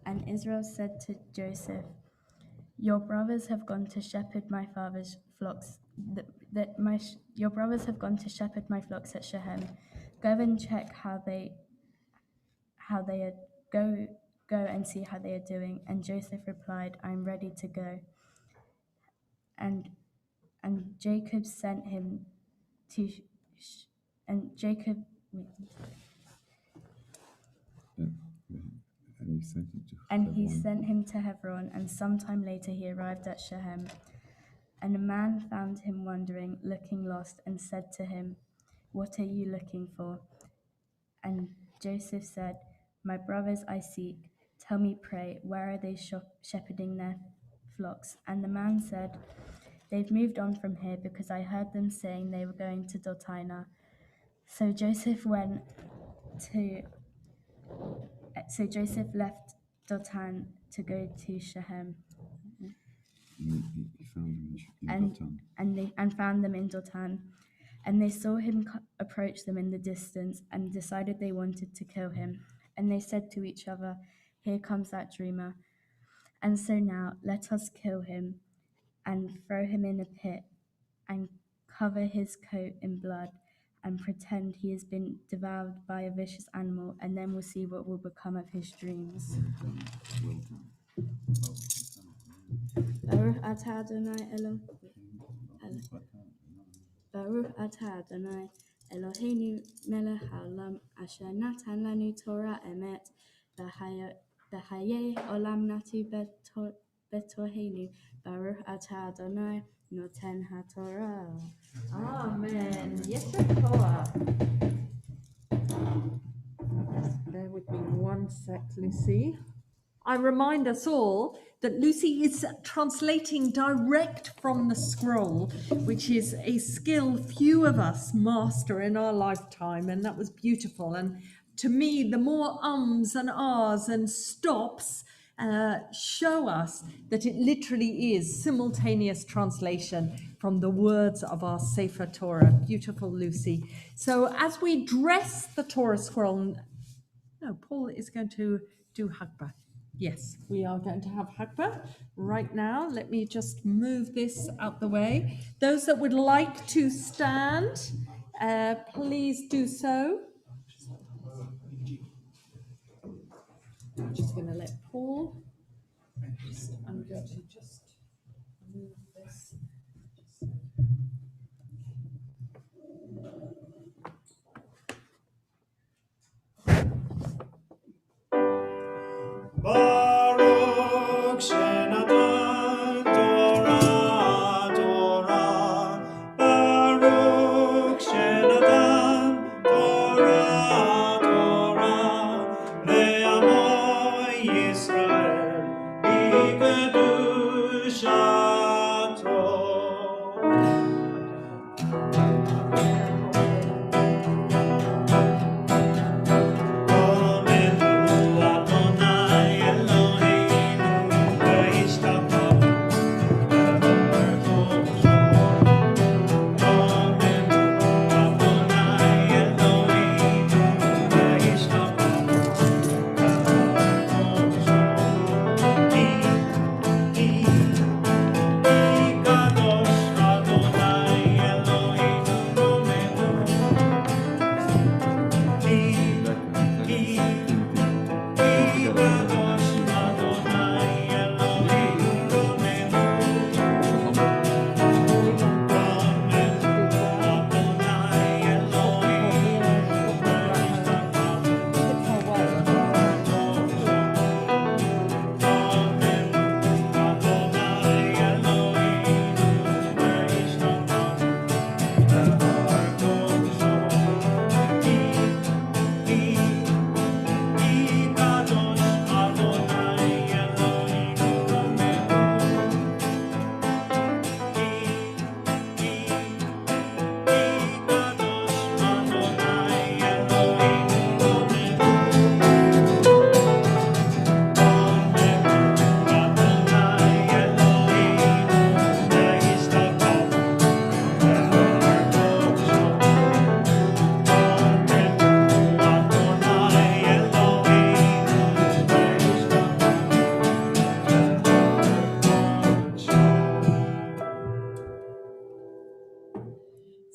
And Israel said to Joseph, "Your brothers have gone to shepherd my father's flocks. Your brothers have gone to shepherd my flocks at Shechem. Go and check how they are. Go and see how they are doing." And Joseph replied, "I'm ready to go." And Jacob sent him to he sent him to Hebron, and sometime later he arrived at Shechem. And a man found him wandering, looking lost, and said to him, "What are you looking for?" And Joseph said, "My brothers I seek. Tell me, pray, where are they shepherding their flocks?" And the man said, "They've moved on from here because I heard them saying they were going to Dotana." So Joseph left Dotan to go to Shechem. And found them in Dotan. And they saw him approach them in the distance and decided they wanted to kill him. And they said to each other, "Here comes that dreamer. And so now let us kill him and throw him in a pit and cover his coat in blood and pretend he has been devoured by a vicious animal, and then we'll see what will become of his dreams. Baruch atah Adonai Baruch atah Adonai Eloheinu melech haolam asher natan lanu Torah emet b'chayei olam natu b'torheinu. Baruch atah Adonai noten haTorah. Amen. Yes, Torah. Bear with me one sec, Lucy. I remind us all that Lucy is translating direct from the scroll, which is a skill few of us master in our lifetime, and that was beautiful. And to me, the more ums and ahs and stops show us that it literally is simultaneous translation from the words of our Sefer Torah. Beautiful, Lucy. So as we dress the Torah scroll, no, Paul is going to do Hagbah. Yes, we are going to have Hagbah right now. Let me just move this out the way. Those that would like to stand, please do so. I'm just going to let Paul. I'm going to just move this. Baruch Shenatan Torah, Torah. Baruch Shenatan Torah, Torah. Le'amo Yisrael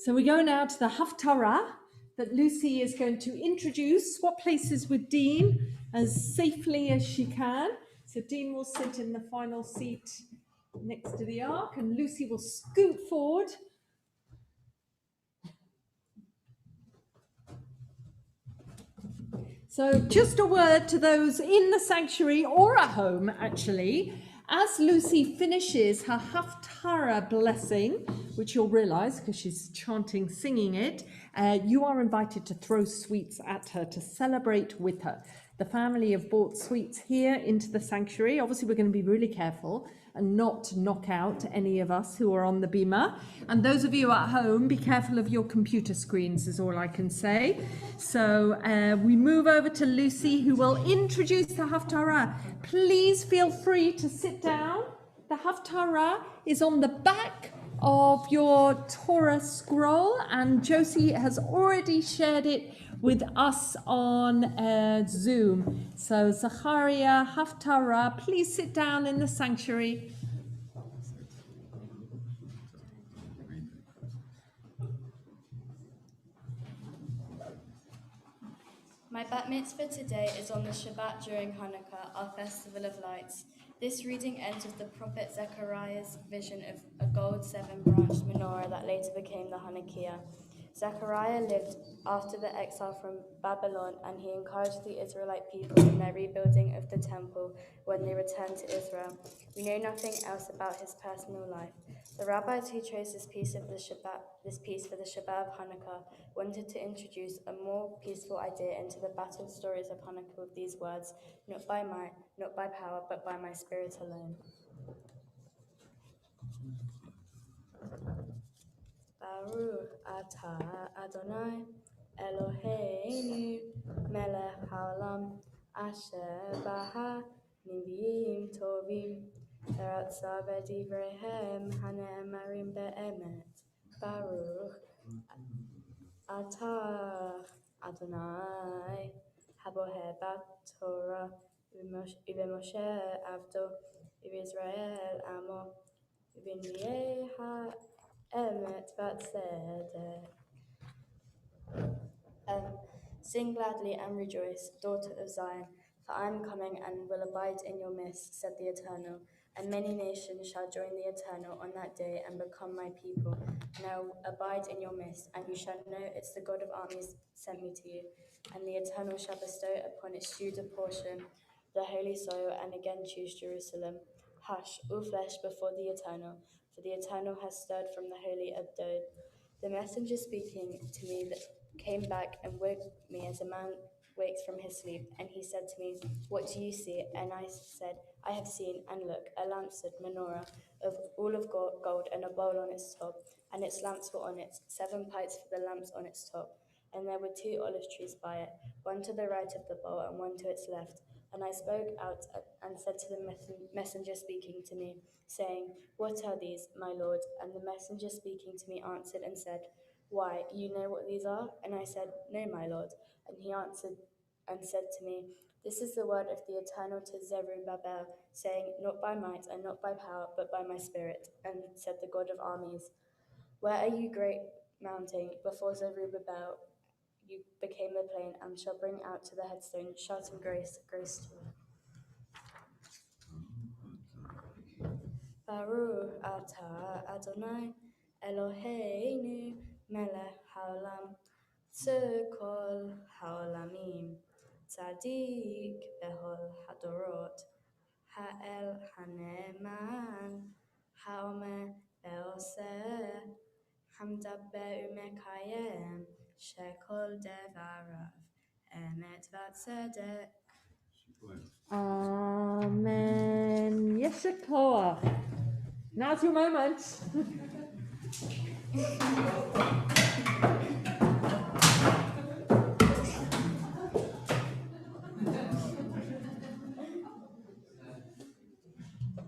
So we go now to the Haftarah that Lucy is going to introduce, swap places with Dean as safely as she can. So Dean will sit in the final seat next to the ark and Lucy will scoot forward. So just a word to those in the sanctuary or at home, actually. As Lucy finishes her Haftarah blessing, which you'll realize because she's chanting, singing it, you are invited to throw sweets at her to celebrate with her. The family have brought sweets here into the sanctuary. Obviously, we're going to be really careful and not knock out any of us who are on the bima. And those of you at home, be careful of your computer screens is all I can say. So we move over to Lucy, who will introduce the Haftarah. Please feel free to sit down. The Haftarah is on the back of your Torah scroll, and Josie has already shared it with us on Zoom. So Zachariah, Haftarah, please sit down in the sanctuary. My bat mitzvah today is on the Shabbat during Hanukkah, our festival of lights. This reading ends with the prophet Zechariah's vision of a gold 7-branched menorah that later became the Hanukkah. Zechariah lived after the exile from Babylon, and he encouraged the Israelite people in their rebuilding of the temple when they returned to Israel. We know nothing else about his personal life. The rabbis who chose this piece for the Shabbat of Hanukkah wanted to introduce a more peaceful idea into the battle stories of Hanukkah with these words, "Not by might, not by power, but by my spirit alone." Baruch atah Adonai Eloheinu melech haolam asher baha nivim tovim v'ratzah b'divreihem hane'emarim be'emet. Baruch atah Adonai haboher b'Torah u'b'Moshe avdo u'b'Yisrael amo u'b'niyeh Emet Batzedek. Sing gladly and rejoice, daughter of Zion, for I am coming and will abide in your midst, said the Eternal. And many nations shall join the Eternal on that day and become my people. And I will abide in your midst, and you shall know it's the God of armies sent me to you. And the Eternal shall bestow upon its due portion the holy soil, and again choose Jerusalem. Hush, all flesh before the Eternal, for the Eternal has stirred from the holy abode. The messenger speaking to me came back and woke me as a man wakes from his sleep, and he said to me, "What do you see?" And I said, "I have seen, and look, a lampstand menorah of all of gold, and a bowl on its top, and its lamps were on it, 7 pipes for the lamps on its top. And there were 2 olive trees by it, one to the right of the bowl and one to its left. And I spoke out and said to the messenger speaking to me, saying, "What are these, my Lord?" And the messenger speaking to me answered and said, "Why, you know what these are?" And I said, "No, my Lord." And he answered and said to me, "This is the word of the Eternal to Zerubbabel, saying, Not by might and not by power, but by my spirit." And said the God of armies, "Where are you, great mountain? Before Zerubbabel you became the plain, and shall bring out to the headstone, shouting grace, grace to you." Baruch atah Adonai Eloheinu melech haolam tzekol haolamim tzadik behol hadorot ha'el haneman haomer be'oseh hamdaber u'mekayem shekol devarav emet v'tzedek. Amen. Yeshua. Now's your moment.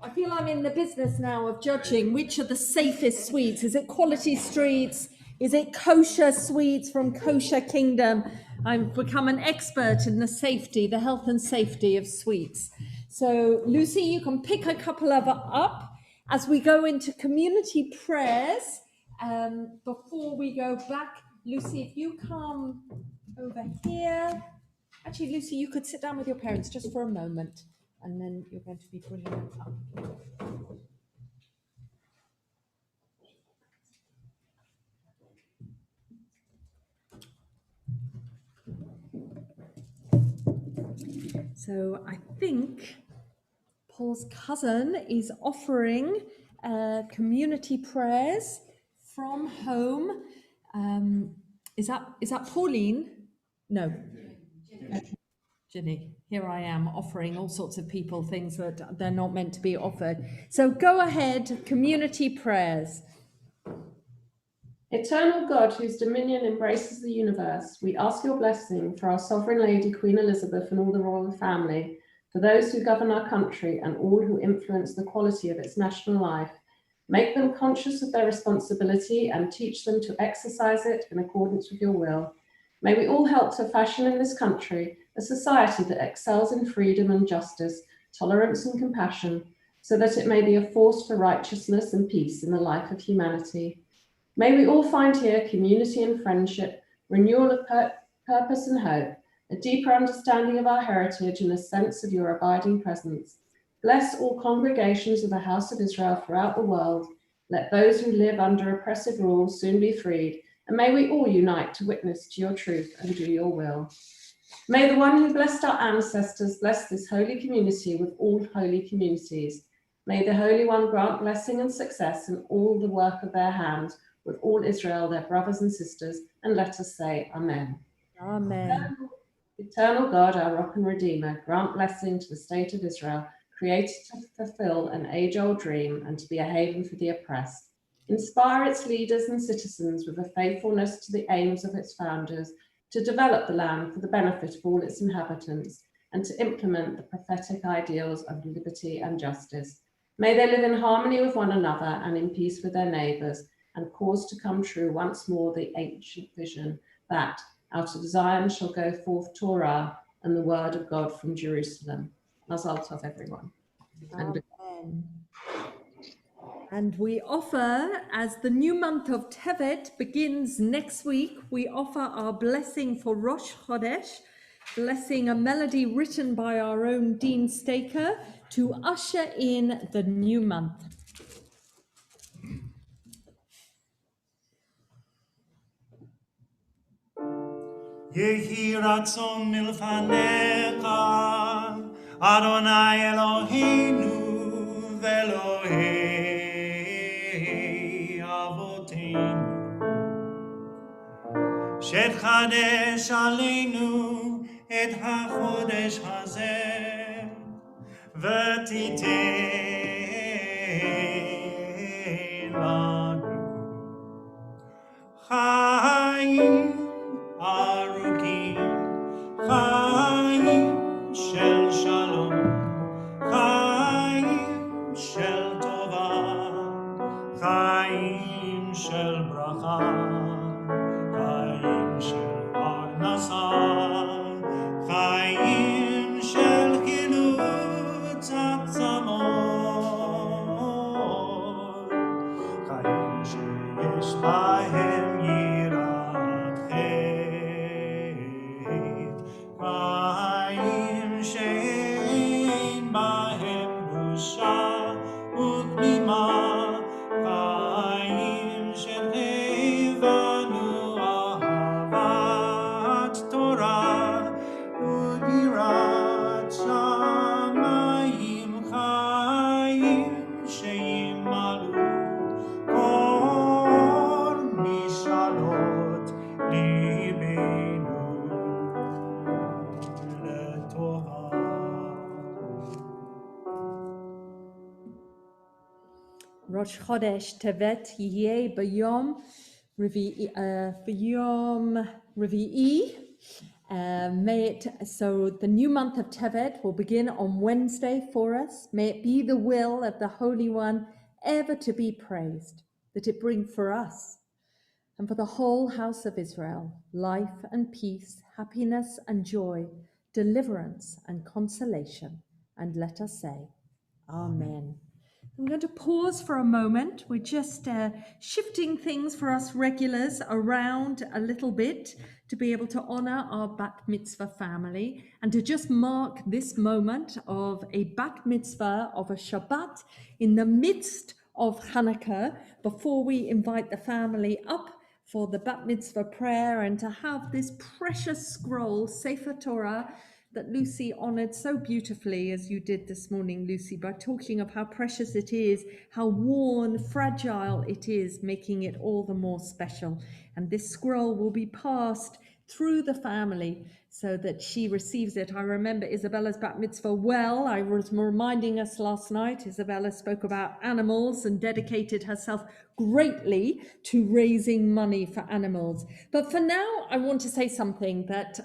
I feel I'm in the business now of judging which are the safest sweets. Is it Quality Streets? Is it kosher sweets from Kosher Kingdom? I've become an expert in the health and safety of sweets. So Lucy, you can pick a couple of up as we go into community prayers. Before we go back, Lucy, if you come over here. Actually, Lucy, you could sit down with your parents just for a moment, and then you're going to be bringing it up. So I think Paul's cousin is offering community prayers from home. Is that Pauline? No. Ginny, here I am offering all sorts of people things that they're not meant to be offered. So go ahead, community prayers. Eternal God, whose dominion embraces the universe, we ask your blessing for our Sovereign Lady, Queen Elizabeth, and all the royal family, for those who govern our country and all who influence the quality of its national life. Make them conscious of their responsibility and teach them to exercise it in accordance with your will. May we all help to fashion in this country a society that excels in freedom and justice, tolerance and compassion, so that it may be a force for righteousness and peace in the life of humanity. May we all find here community and friendship, renewal of purpose and hope, a deeper understanding of our heritage and a sense of your abiding presence. Bless all congregations of the House of Israel throughout the world. Let those who live under oppressive rule soon be freed, and may we all unite to witness to your truth and do your will. May the one who blessed our ancestors bless this holy community with all holy communities. May the Holy One grant blessing and success in all the work of their hands, with all Israel, their brothers and sisters, and let us say Amen. Amen. Eternal God, our rock and redeemer, grant blessing to the state of Israel, created to fulfill an age-old dream and to be a haven for the oppressed. Inspire its leaders and citizens with a faithfulness to the aims of its founders, to develop the land for the benefit of all its inhabitants, and to implement the prophetic ideals of liberty and justice. May they live in harmony with one another and in peace with their neighbours, and cause to come true once more the ancient vision that out of Zion shall go forth Torah and the word of God from Jerusalem. Mazal tov, everyone. Amen. And we offer, as the new month of Tevet begins next week, we offer our blessing for Rosh Chodesh, blessing a melody written by our own Dean Staker to usher in the new month. Yehi ratzon milfanecha, Adonai Eloheinu ve'Elohei avoteinu. Shetchadesh aleinu et hachodesh hazeh, v'titein lanu chayim arukim, chayim shel shalom, chayim shel tova, chayim shel bracha, chayim shel parnasa, chayim shel chilutz atzamot, chayim sheyesh bahem chayim she'ein bahem busha u'tmima, chayim she'tevanu ahavat Torah u'yirat shamayim, chayim she'imalu kol mishalot libeinu letovah. Rosh Chodesh Tevet Yeh B'Yom Revi'i. So the new month of Tevet will begin on Wednesday for us. May it be the will of the Holy One ever to be praised, that it bring for us and for the whole house of Israel life and peace, happiness and joy, deliverance and consolation. And let us say, Amen. I'm going to pause for a moment. We're just shifting things for us regulars around a little bit to be able to honor our Bat Mitzvah family and to just mark this moment of a Bat Mitzvah, of a Shabbat in the midst of Hanukkah, before we invite the family up for the Bat Mitzvah prayer and to have this precious scroll, Sefer Torah, that Lucy honored so beautifully, as you did this morning, Lucy, by talking of how precious it is, how worn, fragile it is, making it all the more special. And this scroll will be passed through the family so that she receives it. I remember Isabella's bat mitzvah well. I was reminding us last night, Isabella spoke about animals and dedicated herself greatly to raising money for animals. But for now, I want to say something that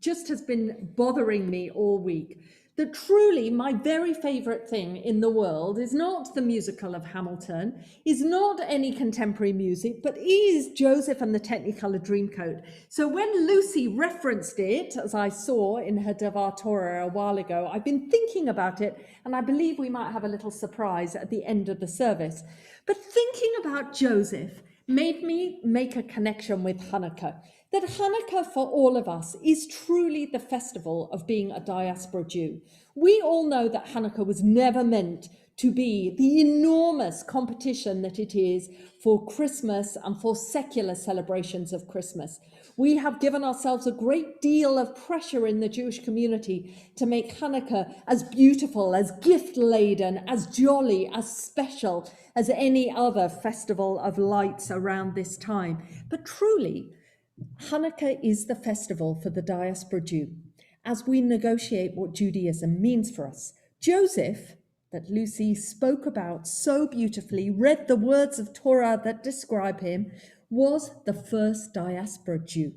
just has been bothering me all week. That truly my very favorite thing in the world is not the musical of Hamilton, is not any contemporary music, but is Joseph and the Technicolor Dreamcoat. So when Lucy referenced it, as I saw in her Devar Torah a while ago, I've been thinking about it, and I believe we might have a little surprise at the end of the service. But thinking about Joseph, made me make a connection with Hanukkah. That Hanukkah for all of us is truly the festival of being a diaspora Jew. We all know that Hanukkah was never meant to be the enormous competition that it is for Christmas and for secular celebrations of Christmas. We have given ourselves a great deal of pressure in the Jewish community to make Hanukkah as beautiful, as gift-laden, as jolly, as special as any other festival of lights around this time. But truly, Hanukkah is the festival for the diaspora Jew as we negotiate what Judaism means for us. Joseph, that Lucy spoke about so beautifully, read the words of Torah that describe him, was the first diaspora Jew.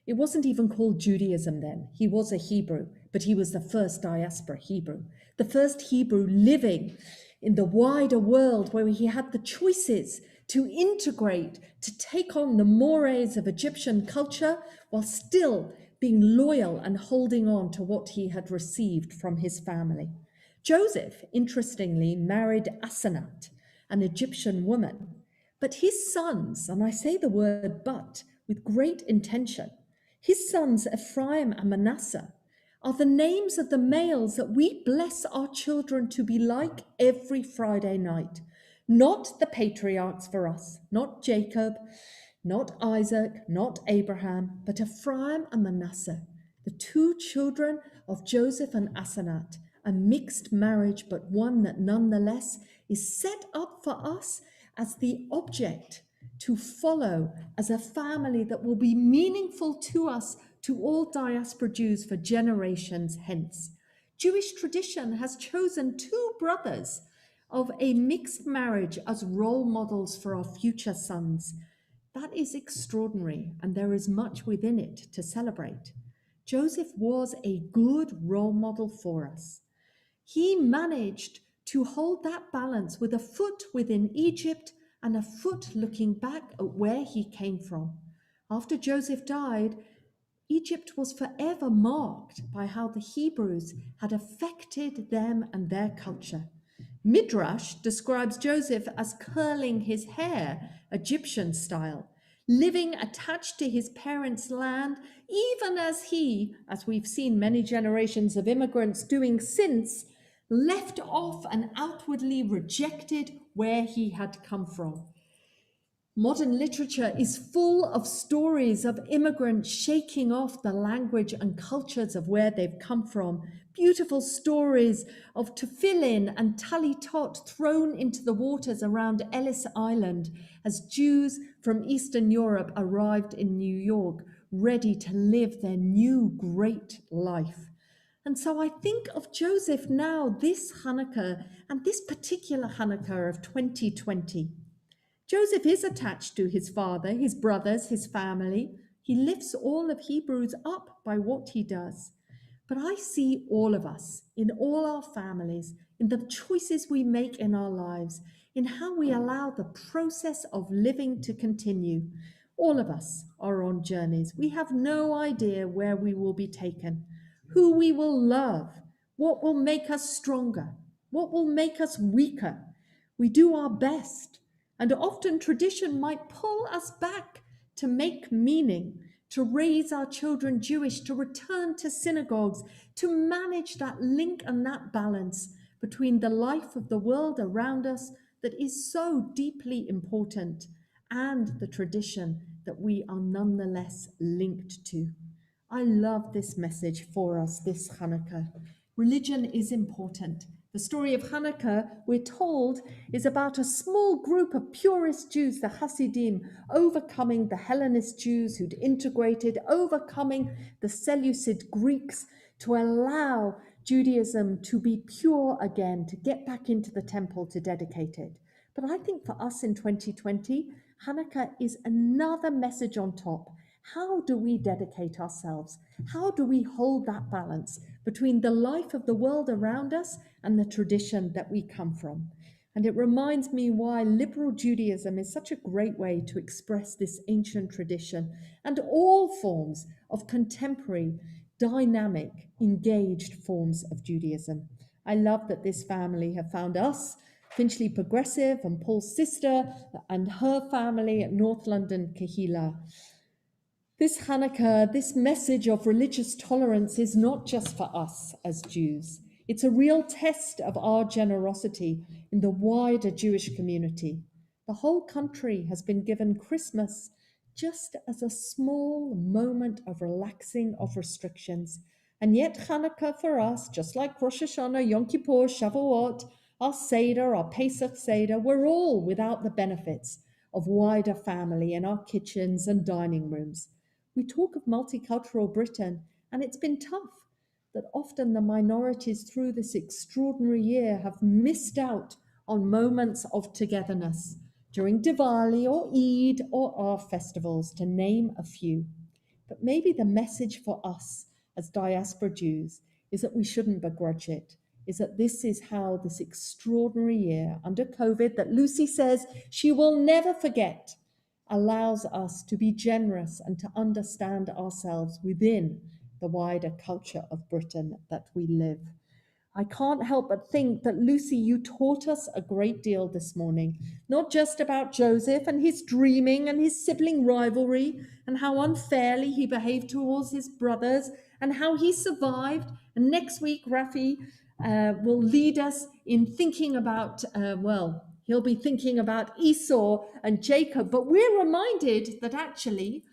It wasn't even called Judaism then. He was a Hebrew, but he was the first diaspora Hebrew, the first Hebrew living in the wider world where he had the choices to integrate, to take on the mores of Egyptian culture while still being loyal and holding on to what he had received from his family. Joseph, interestingly, married Asenat, an Egyptian woman, but his sons, and I say the word but with great intention, his sons Ephraim and Manasseh are the names of the males that we bless our children to be like every Friday night. Not the patriarchs for us, not Jacob, not Isaac, not Abraham, but Ephraim and Manasseh, the two children of Joseph and Asenat, a mixed marriage, but one that nonetheless is set up for us as the object to follow as a family that will be meaningful to us, to all diaspora Jews for generations hence. Jewish tradition has chosen two brothers of a mixed marriage as role models for our future sons. That is extraordinary, and there is much within it to celebrate. Joseph was a good role model for us. He managed to hold that balance with a foot within Egypt and a foot looking back at where he came from. After Joseph died, Egypt was forever marked by how the Hebrews had affected them and their culture. Midrash describes Joseph as curling his hair, Egyptian style, living attached to his parents' land, even as he, as we've seen many generations of immigrants doing since, left off and outwardly rejected where he had come from. Modern literature is full of stories of immigrants shaking off the language and cultures of where they've come from. Beautiful stories of tefillin and talitot thrown into the waters around Ellis Island as Jews from Eastern Europe arrived in New York, ready to live their new great life. And so I think of Joseph now, this Hanukkah, and this particular Hanukkah of 2020. Joseph is attached to his father, his brothers, his family. He lifts all of Hebrews up by what he does. But I see all of us, in all our families, in the choices we make in our lives, in how we allow the process of living to continue. All of us are on journeys. We have no idea where we will be taken, who we will love, what will make us stronger, what will make us weaker. We do our best. And often tradition might pull us back to make meaning, to raise our children Jewish, to return to synagogues, to manage that link and that balance between the life of the world around us that is so deeply important and the tradition that we are nonetheless linked to. I love this message for us this Hanukkah. Religion is important. The story of Hanukkah, we're told, is about a small group of purist Jews, the Hasidim, overcoming the Hellenist Jews who'd integrated, overcoming the Seleucid Greeks to allow Judaism to be pure again, to get back into the temple, to dedicate it. But I think for us in 2020, Hanukkah is another message on top. How do we dedicate ourselves? How do we hold that balance between the life of the world around us and the tradition that we come from? And it reminds me why liberal Judaism is such a great way to express this ancient tradition and all forms of contemporary, dynamic, engaged forms of Judaism. I love that this family have found us Finchley Progressive and Paul's sister and her family at North London Kahila. This Hanukkah, this message of religious tolerance is not just for us as Jews. It's a real test of our generosity in the wider Jewish community. The whole country has been given Christmas just as a small moment of relaxing of restrictions. And yet Hanukkah for us, just like Rosh Hashanah, Yom Kippur, Shavuot, our Seder, our Pesach Seder, we're all without the benefits of wider family in our kitchens and dining rooms. We talk of multicultural Britain, and it's been tough that often the minorities through this extraordinary year have missed out on moments of togetherness during Diwali or Eid or our festivals, to name a few. But maybe the message for us as diaspora Jews is that we shouldn't begrudge it, is that this is how this extraordinary year under COVID that Lucy says she will never forget allows us to be generous and to understand ourselves within the wider culture of Britain that we live. I can't help but think that, Lucy, you taught us a great deal this morning, not just about Joseph and his dreaming and his sibling rivalry and how unfairly he behaved towards his brothers and how he survived. And next week, Rafi will lead us in thinking about, he'll be thinking about Esau and Jacob, but we're reminded that actually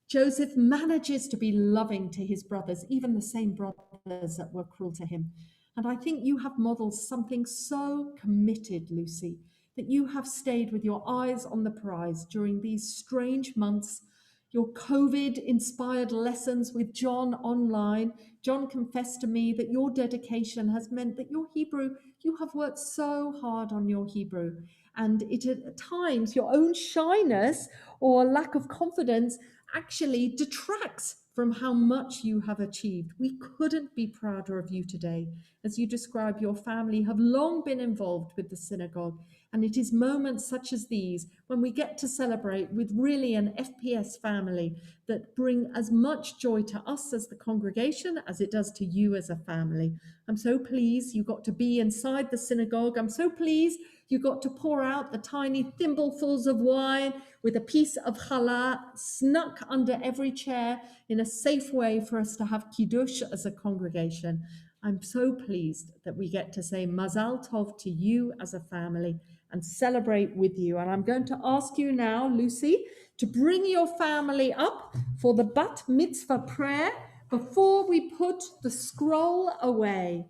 Joseph manages to be loving to his brothers, even the same brothers that were cruel to him. And I think you have modeled something so committed, Lucy, that you have stayed with your eyes on the prize during these strange months. Your COVID-inspired lessons with John online. John confessed to me that your dedication has meant that your Hebrew, you have worked so hard on your Hebrew. And it at times, your own shyness or lack of confidence actually detracts from how much you have achieved. We couldn't be prouder of you today. As you describe, your family have long been involved with the synagogue, and it is moments such as these when we get to celebrate with really an FPS family that bring as much joy to us as the congregation as it does to you as a family. I'm so pleased you got to be inside the synagogue. I'm so pleased you got to pour out the tiny thimblefuls of wine with a piece of challah snuck under every chair in a safe way for us to have kiddush as a congregation. I'm so pleased that we get to say Mazal Tov to you as a family and celebrate with you. And I'm going to ask you now, Lucy, to bring your family up for the Bat Mitzvah prayer before we put the scroll away.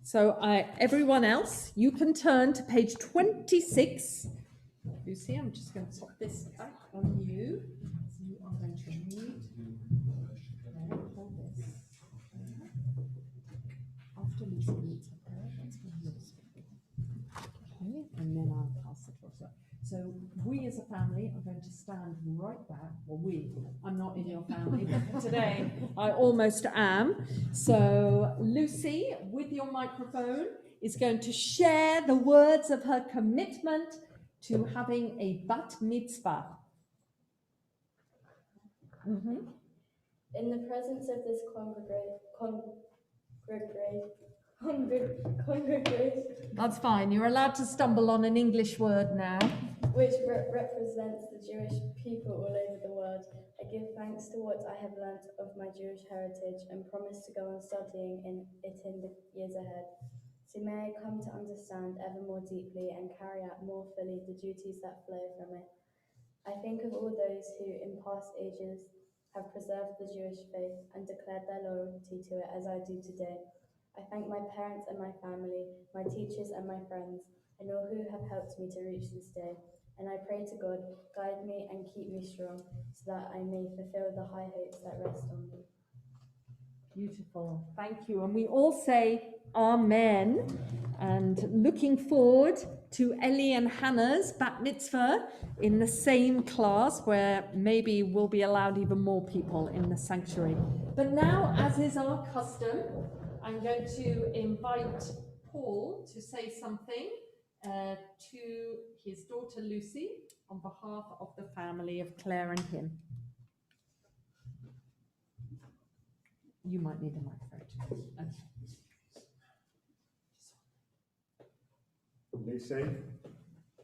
So everyone else, you can turn to page 26. Lucy, I'm just going to put this back on you. So you are going to read. Hold this. After Lucy reads her prayer, that's when you'll speak. Okay, and then I'll pass it off. So we as a family are going to stand right back. Well, I'm not in your family, but today I almost am. So Lucy, with your microphone, is going to share the words of her commitment to having a bat mitzvah. Mm-hmm. In the presence of this congregation. That's fine. You're allowed to stumble on an English word now. Which represents the Jewish people all over the world. I give thanks to what I have learnt of my Jewish heritage and promise to go on studying in the years ahead. So may I come to understand ever more deeply and carry out more fully the duties that flow from it. I think of all those who in past ages have preserved the Jewish faith and declared their loyalty to it as I do today. I thank my parents and my family, my teachers and my friends, and all who have helped me to reach this day. And I pray to God, guide me and keep me strong, so that I may fulfill the high hopes that rest on me. Beautiful. Thank you. And we all say Amen. And looking forward to Ellie and Hannah's bat mitzvah in the same class, where maybe we'll be allowed even more people in the sanctuary. But now, as is our custom, I'm going to invite Paul to say something to his daughter Lucy on behalf of the family of Claire and him. You might need a microphone. Okay. Lucy,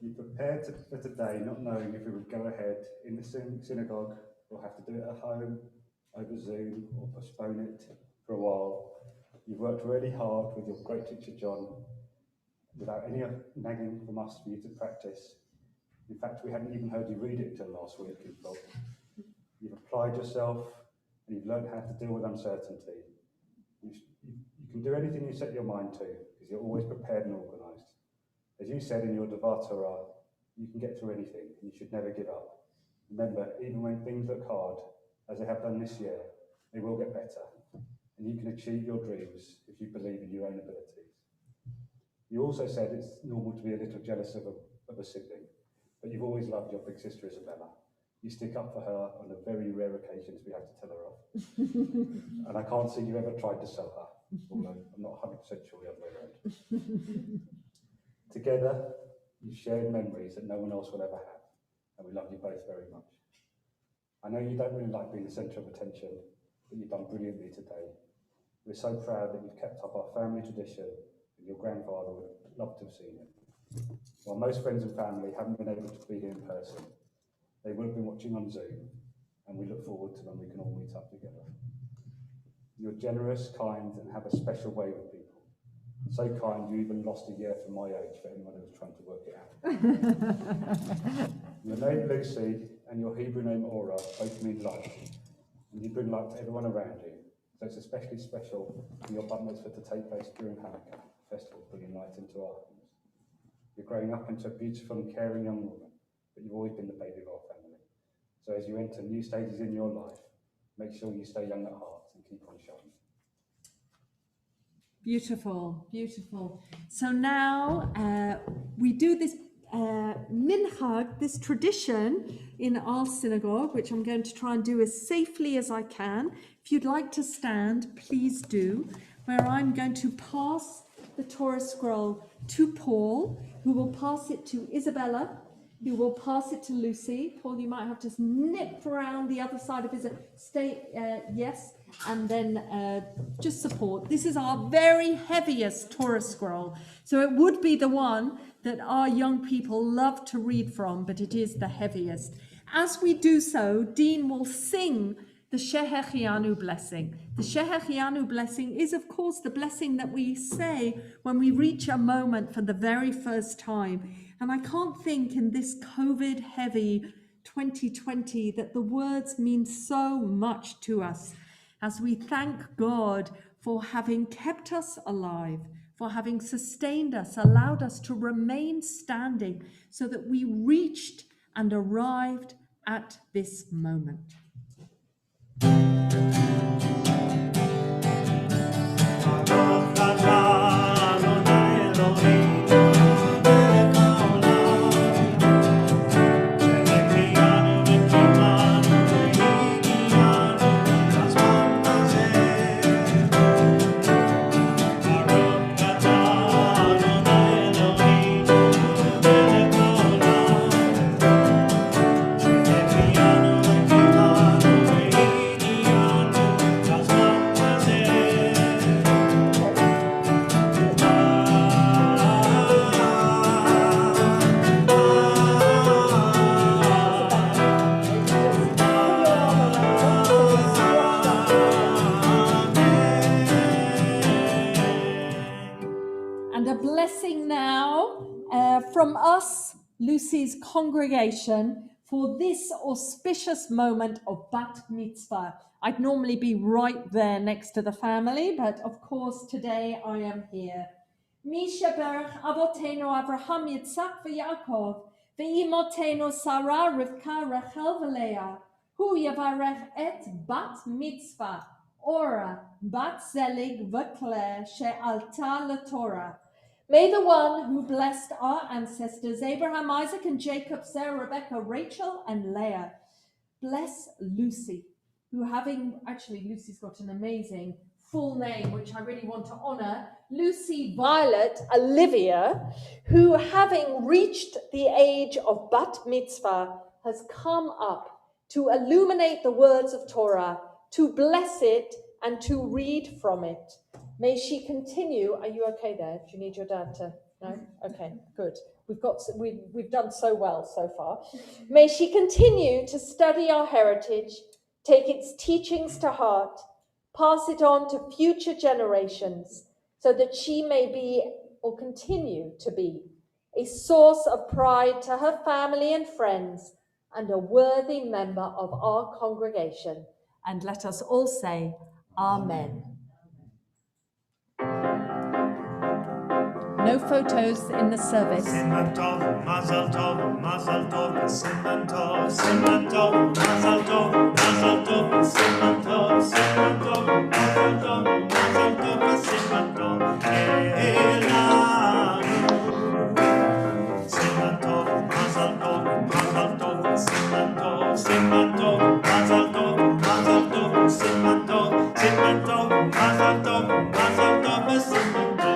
you prepared for today not knowing if we would go ahead in the synagogue or have to do it at home, over Zoom, or postpone it for a while. You've worked really hard with your great teacher John without any nagging from us for you to practice. In fact, we hadn't even heard you read it until last week, we thought. You've applied yourself and you've learned how to deal with uncertainty. You can do anything you set your mind to because you're always prepared and organised. As you said in your Devar Torah, you can get through anything and you should never give up. Remember, even when things look hard, as they have done this year, they will get better. And you can achieve your dreams if you believe in your own abilities. You also said it's normal to be a little jealous of a sibling, but you've always loved your big sister Isabella. You stick up for her on the very rare occasions we have to tell her off. And I can't see you ever tried to sell her, although I'm not 100% sure the other way around. Together, you've shared memories that no one else will ever have, and we love you both very much. I know you don't really like being the centre of attention, but you've done brilliantly today. We're so proud that you've kept up our family tradition, and your grandfather would love to have seen it. While most friends and family haven't been able to be here in person, they will have been watching on Zoom, and we look forward to when we can all meet up together. You're generous, kind, and have a special way with people. So kind, you even lost a year from my age for anyone who was trying to work it out. Your name Lucy and your Hebrew name Ora both mean light, and you bring light to everyone around you. So it's especially special for your bat mitzvah to take place during Hanukkah, festival bringing light into our homes. You're growing up into a beautiful and caring young woman, but you've always been the baby of our family. So as you enter new stages in your life, make sure you stay young at heart and keep on shining. Beautiful, beautiful. So now we do this minhag, this tradition in our synagogue, which I'm going to try and do as safely as I can. If you'd like to stand, please do, where I'm going to pass the Torah scroll to Paul, who will pass it to Isabella, who will pass it to Lucy. Paul, you might have to nip around the other side of Isabella. Stay, yes, and then just support. This is our very heaviest Torah scroll. So it would be the one that our young people love to read from, but it is the heaviest. As we do so, Dean will sing the Shehechianu blessing. The Shehechianu blessing is, of course, the blessing that we say when we reach a moment for the very first time. And I can't think in this COVID-heavy 2020 that the words mean so much to us as we thank God for having kept us alive, for having sustained us, allowed us to remain standing so that we reached and arrived at this moment. From us, Lucy's congregation, for this auspicious moment of Bat Mitzvah. I'd normally be right there next to the family, but of course today I am here. Misha Berach Avotenu Avraham Yitzchak v'Yaakov ve'imotenu Sarah Rivka Rachel v'Leah hu yavarech et Bat Mitzvah Ora Bat Zelig v'Kleh she'alta l'Torah. May the one who blessed our ancestors, Abraham, Isaac, and Jacob, Sarah, Rebecca, Rachel, and Leah, bless Lucy, who Lucy's got an amazing full name, which I really want to honor, Lucy Violet Olivia, who having reached the age of Bat Mitzvah, has come up to illuminate the words of Torah, to bless it, and to read from it. May she continue. Are you okay there? Do you need your dad to No? Okay, good. We've done so well so far. May she continue to study our heritage, take its teachings to heart, pass it on to future generations, so that she may be, or continue to be, a source of pride to her family and friends, and a worthy member of our congregation. And let us all say, Amen. No photos in the service. Simman tov, mazal tov, mazal tov, simman tov, simman tov, mazal tov, mazal tov, simman tov, simman tov, mazal tov, mazal tov, simman tov, elanu. Simman tov, mazal tov, mazal tov, simman tov, simman tov, mazal tov, mazal tov, simman tov, simman tov, mazal tov, mazal tov, simman tov,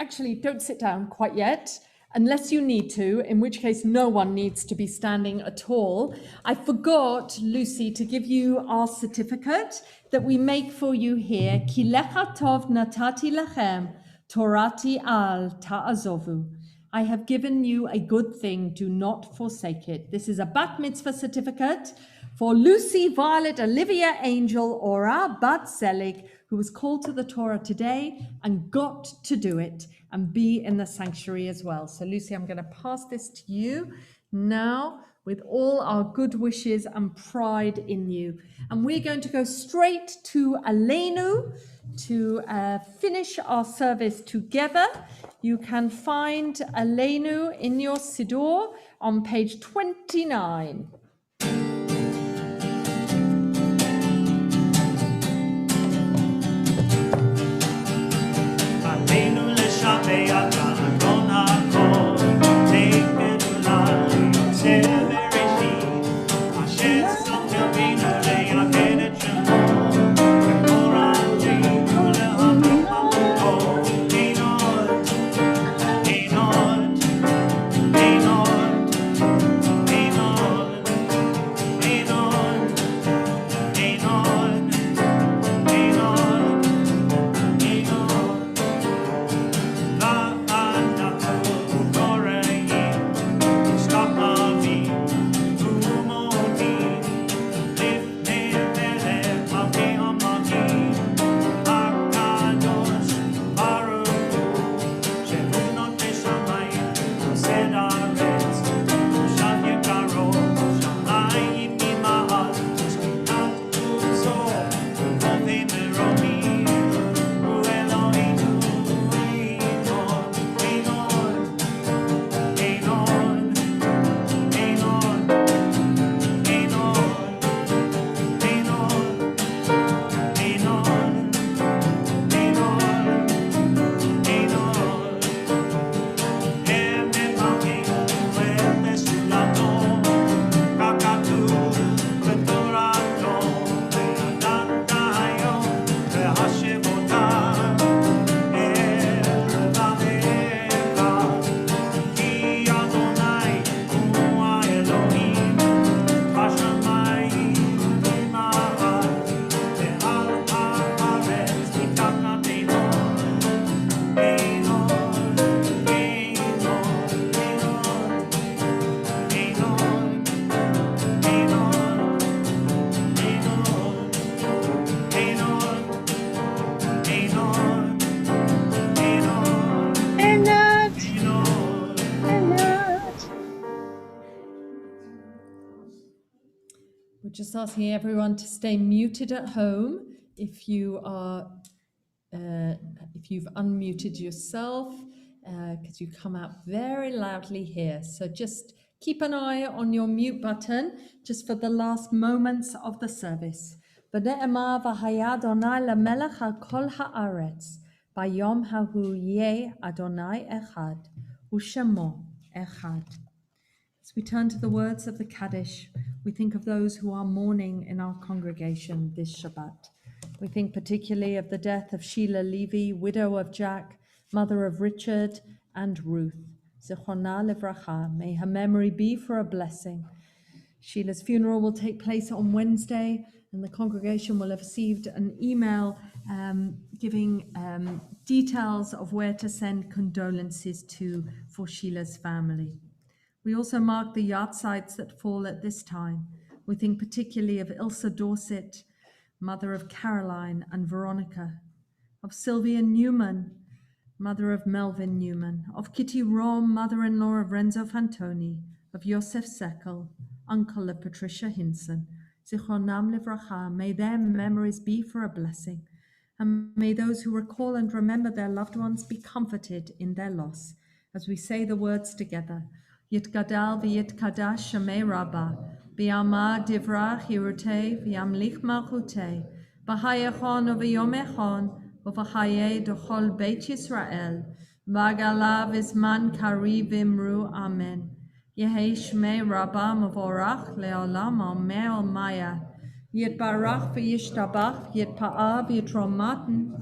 Actually, don't sit down quite yet, unless you need to, in which case no one needs to be standing at all. I forgot, Lucy, to give you our certificate that we make for you here. Ki lecha tov natati lachem, torati al ta'azovu. I have given you a good thing, do not forsake it. This is a bat mitzvah certificate for Lucy, Violet, Olivia, Angel, Ora, Bat Selig, who was called to the Torah today and got to do it and be in the sanctuary as well. So Lucy, I'm going to pass this to you now with all our good wishes and pride in you. And we're going to go straight to Aleinu to finish our service together. You can find Aleinu in your Siddur on page 29. We're just asking everyone to stay muted at home. If you are, if you've unmuted yourself, because you come out very loudly here. So just keep an eye on your mute button, just for the last moments of the service. ונאמר והיה אדוני למלך על כל הארץ, ביום ההוא יהיה אדוני אחד, ושמו אחד. As we turn to the words of the Kaddish, we think of those who are mourning in our congregation this Shabbat. We think particularly of the death of Sheila Levy, widow of Jack, mother of Richard and Ruth. Zichronah livracha, may her memory be for a blessing. Sheila's funeral will take place on Wednesday, and the congregation will have received an email giving details of where to send condolences to for Sheila's family. We also mark the yahrzeits that fall at this time. We think particularly of Ilsa Dorset, mother of Caroline and Veronica, of Sylvia Newman, mother of Melvin Newman, of Kitty Rom, mother-in-law of Renzo Fantoni, of Yosef Sekel, uncle of Patricia Hinson. Zichronam livracha, may their memories be for a blessing, and may those who recall and remember their loved ones be comforted in their loss. As we say the words together, Yitgadal v'yitkadash Shemei Rabbah, B'yama divrach Yerutei v'yamlich malchutei, B'hayachon u'v'yomechon u'v'chayei d'chol Beit Yisrael, V'agala v'zman kari v'imru Amen. Yehei Shmei Rabbah Mavorach le'olam Omer Maya, Yitbarach v'yishtabach, Yitpa'ah v'yitromaten,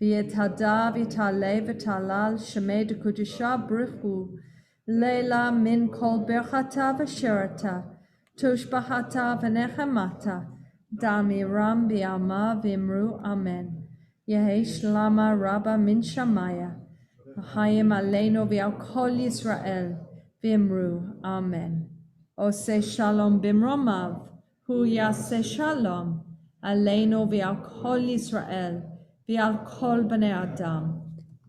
V'yithada v'yitaleh v'talal, Shemei d'kudisha brichu, Leila min kol berchata v'shirata, tushbachata v'nechemata, damiram b'yama v'imru Amen. Yehei shlama rabba min shamaya, v'chayim aleinu v'al kol Yisrael, v'imru Amen. Ose shalom bimromav, hu yaseh shalom, aleinu v'al kol Yisrael, v'al kol b'nei Adam,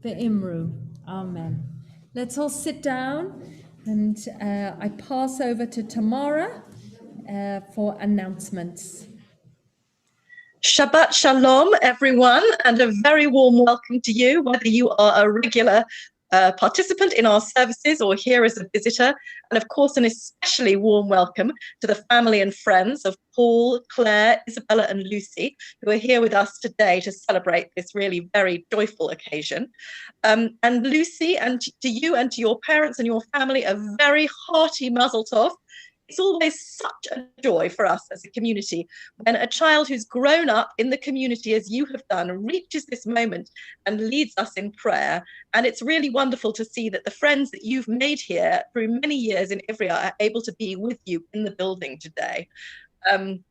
v'imru Amen. Let's all sit down, and I pass over to Tamara for announcements. Shabbat Shalom, everyone, and a very warm welcome to you, whether you are a regular participant in our services or here as a visitor, and of course an especially warm welcome to the family and friends of Paul, Claire, Isabella and Lucy, who are here with us today to celebrate this really very joyful occasion. And Lucy, and to you and to your parents and your family, a very hearty mazel tov. It's always such a joy for us as a community when a child who's grown up in the community as you have done reaches this moment and leads us in prayer. And it's really wonderful to see that the friends that you've made here through many years in Ivrea are able to be with you in the building today. And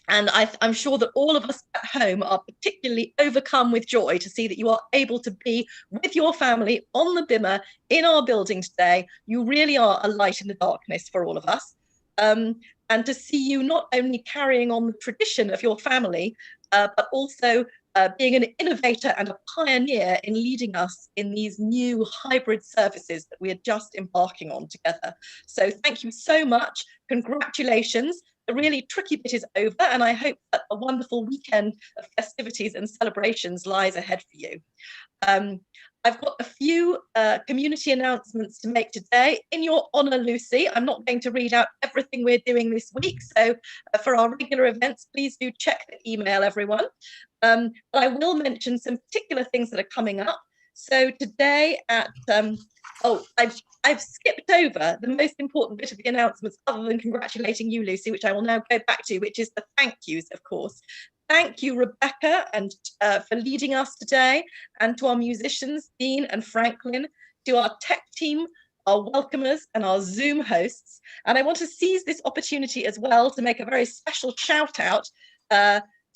I'm sure that all of us at home are particularly overcome with joy to see that you are able to be with your family on the bimah in our building today. You really are a light in the darkness for all of us. And to see you not only carrying on the tradition of your family, but also being an innovator and a pioneer in leading us in these new hybrid services that we are just embarking on together. So thank you so much. Congratulations. The really tricky bit is over, and I hope that a wonderful weekend of festivities and celebrations lies ahead for you. I've got a few community announcements to make today. In your honour, Lucy, I'm not going to read out everything we're doing this week, so for our regular events, please do check the email, everyone. But I will mention some particular things that are coming up. So today at, I've skipped over the most important bit of the announcements other than congratulating you, Lucy, which I will now go back to, which is the thank yous, of course. Thank you, Rebecca, and for leading us today, and to our musicians, Dean and Franklin, to our tech team, our welcomers, and our Zoom hosts. And I want to seize this opportunity as well to make a very special shout out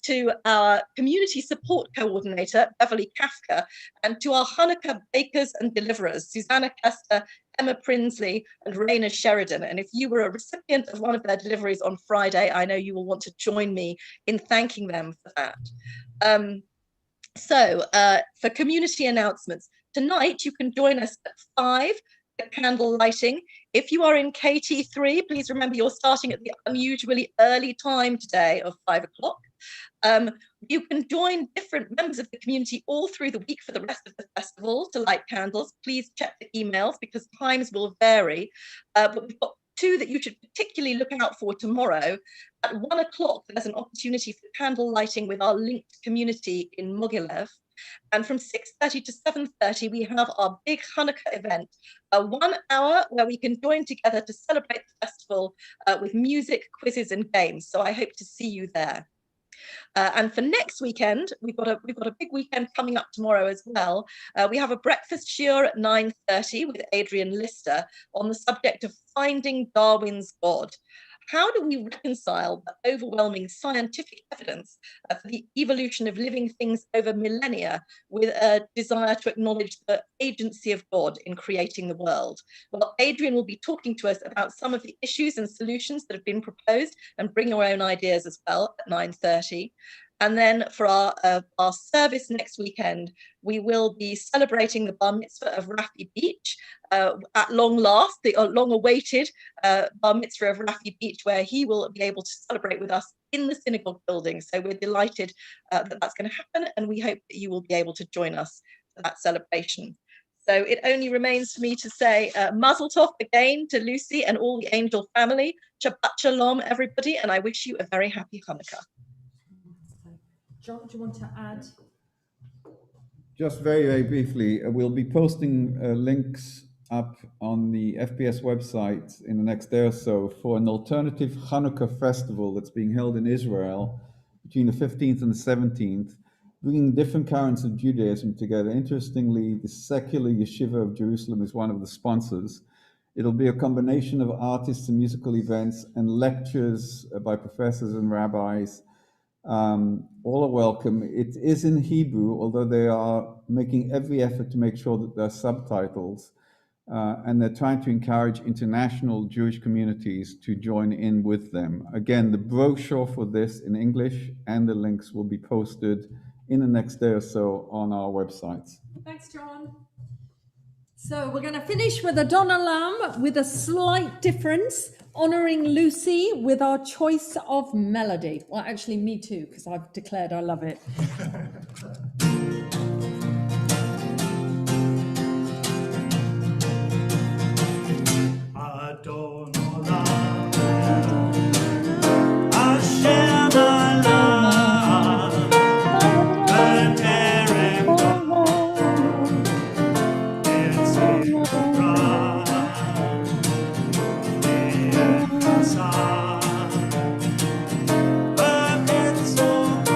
to our community support coordinator, Beverly Kafka, and to our Hanukkah bakers and deliverers, Susanna Kester, Emma Prinsley, and Raina Sheridan. And if you were a recipient of one of their deliveries on Friday, I know you will want to join me in thanking them for that. For community announcements, tonight you can join us at 5 the candle lighting. If you are in KT3, please remember you're starting at the unusually early time today of 5 o'clock. You can join different members of the community all through the week for the rest of the festival to light candles. Please check the emails because times will vary. But we've got 2 that you should particularly look out for tomorrow. At 1 o'clock, there's an opportunity for candle lighting with our linked community in Mogilev. And from 6:30 to 7:30, we have our big Hanukkah event, a 1 hour where we can join together to celebrate the festival with music, quizzes, and games. So I hope to see you there. And for next weekend, we've got a big weekend coming up tomorrow as well. We have a breakfast shiur at 9:30 with Adrian Lister on the subject of finding Darwin's God. How do we reconcile the overwhelming scientific evidence for the evolution of living things over millennia with a desire to acknowledge the agency of God in creating the world? Well, Adrian will be talking to us about some of the issues and solutions that have been proposed, and bring your own ideas as well at 9:30. And then for our service next weekend, we will be celebrating the bar mitzvah of Rafi Beach at long last, the long-awaited bar mitzvah of Rafi Beach, where he will be able to celebrate with us in the synagogue building. So we're delighted that that's going to happen, and we hope that you will be able to join us for that celebration. So it only remains for me to say Mazel Tov again to Lucy and all the angel family. Shabbat Shalom, everybody, and I wish you a very happy Hanukkah. John, do you want to add? Just very, very briefly, we'll be posting links up on the FPS website in the next day or so for an alternative Hanukkah festival that's being held in Israel between the 15th and the 17th, bringing different currents of Judaism together. Interestingly, the secular yeshiva of Jerusalem is one of the sponsors. It'll be a combination of artists and musical events and lectures by professors and rabbis. All are welcome. It is in Hebrew, although they are making every effort to make sure that there are subtitles. And they're trying to encourage international Jewish communities to join in with them. Again, the brochure for this in English and the links will be posted in the next day or so on our websites. Thanks, John. So we're going to finish with a Don Olam with a slight difference, honouring Lucy with our choice of melody. Well, actually, me too, because I've declared I love it. Adon Olam, Hashem Olam, B'Terem Yetzirah, Yetzah, B'Mitzvot,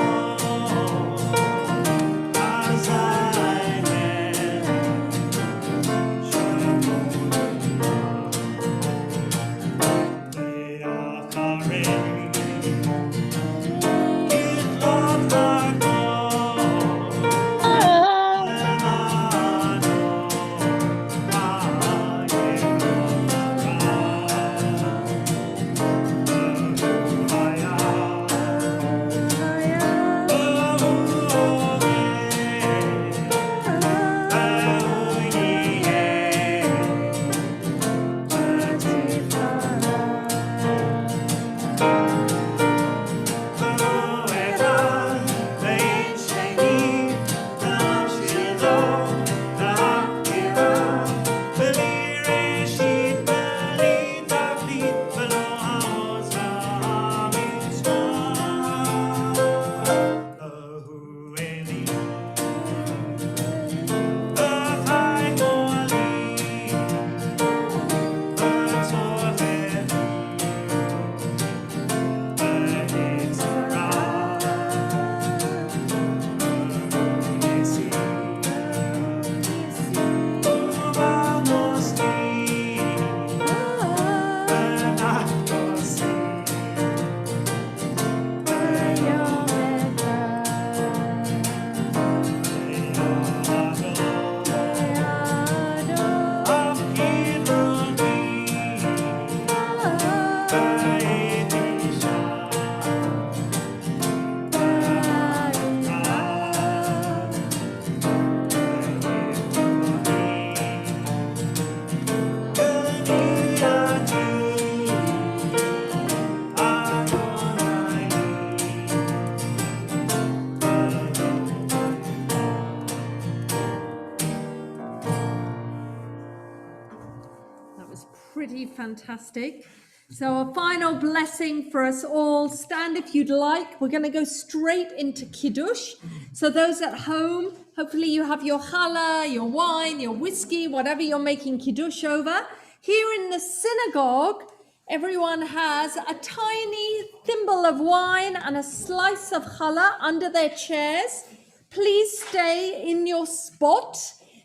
pretty fantastic. So a final blessing for us all. Stand if you'd like. We're going to go straight into Kiddush. So those at home, hopefully you have your challah, your wine, your whiskey, whatever you're making Kiddush over. Here in the synagogue, everyone has a tiny thimble of wine and a slice of challah under their chairs. Please stay in your spot.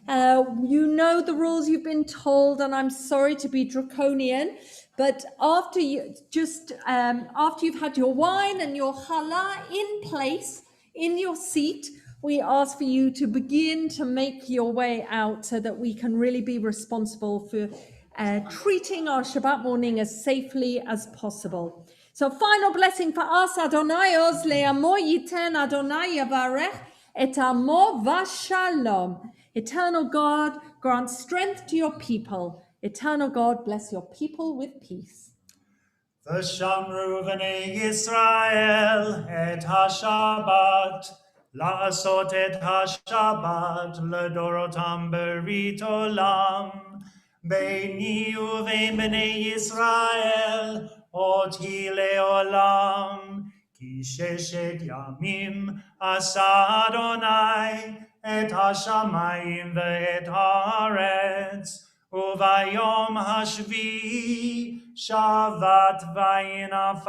You know the rules, you've been told, and I'm sorry to be draconian, but after you've had your wine and your challah in place in your seat, we ask for you to begin to make your way out so that we can really be responsible for treating our Shabbat morning as safely as possible. So final blessing for us, Adonai Oz le'amo yiten Adonai yavarech et amo v'shalom. Eternal God, grant strength to your people. Eternal God, bless your people with peace. V'shamru v'nei Yisrael et ha-Shabbat, la'asot et ha-Shabbat, l'dorotam berit olam, beini uvein b'nei Yisrael, oti le'olam, ki sheshet yamim asa Adonai, et ha-shamayim ve'et haaretz, uvayom hashvi shavat vayinafash.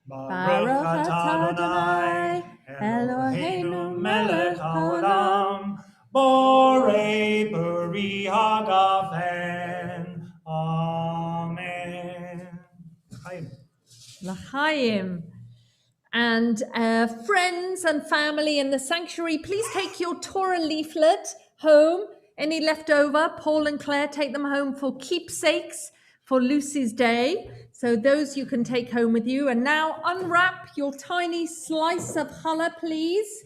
Baruch atah Adonai Eloheinu melech haolam, borei beri hagafen. Amen. Chaim. L'chaim. And friends and family in the sanctuary, please take your Torah leaflet home. Any leftover, Paul and Claire, take them home for keepsakes for Lucy's day. So those you can take home with you. And now unwrap your tiny slice of challah, please.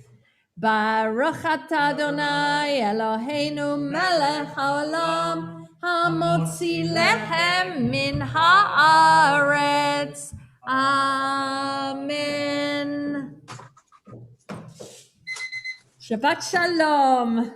Baruch atah Adonai Eloheinu melech haolam, hamotzi lechem min haaretz. Amen. Shabbat Shalom.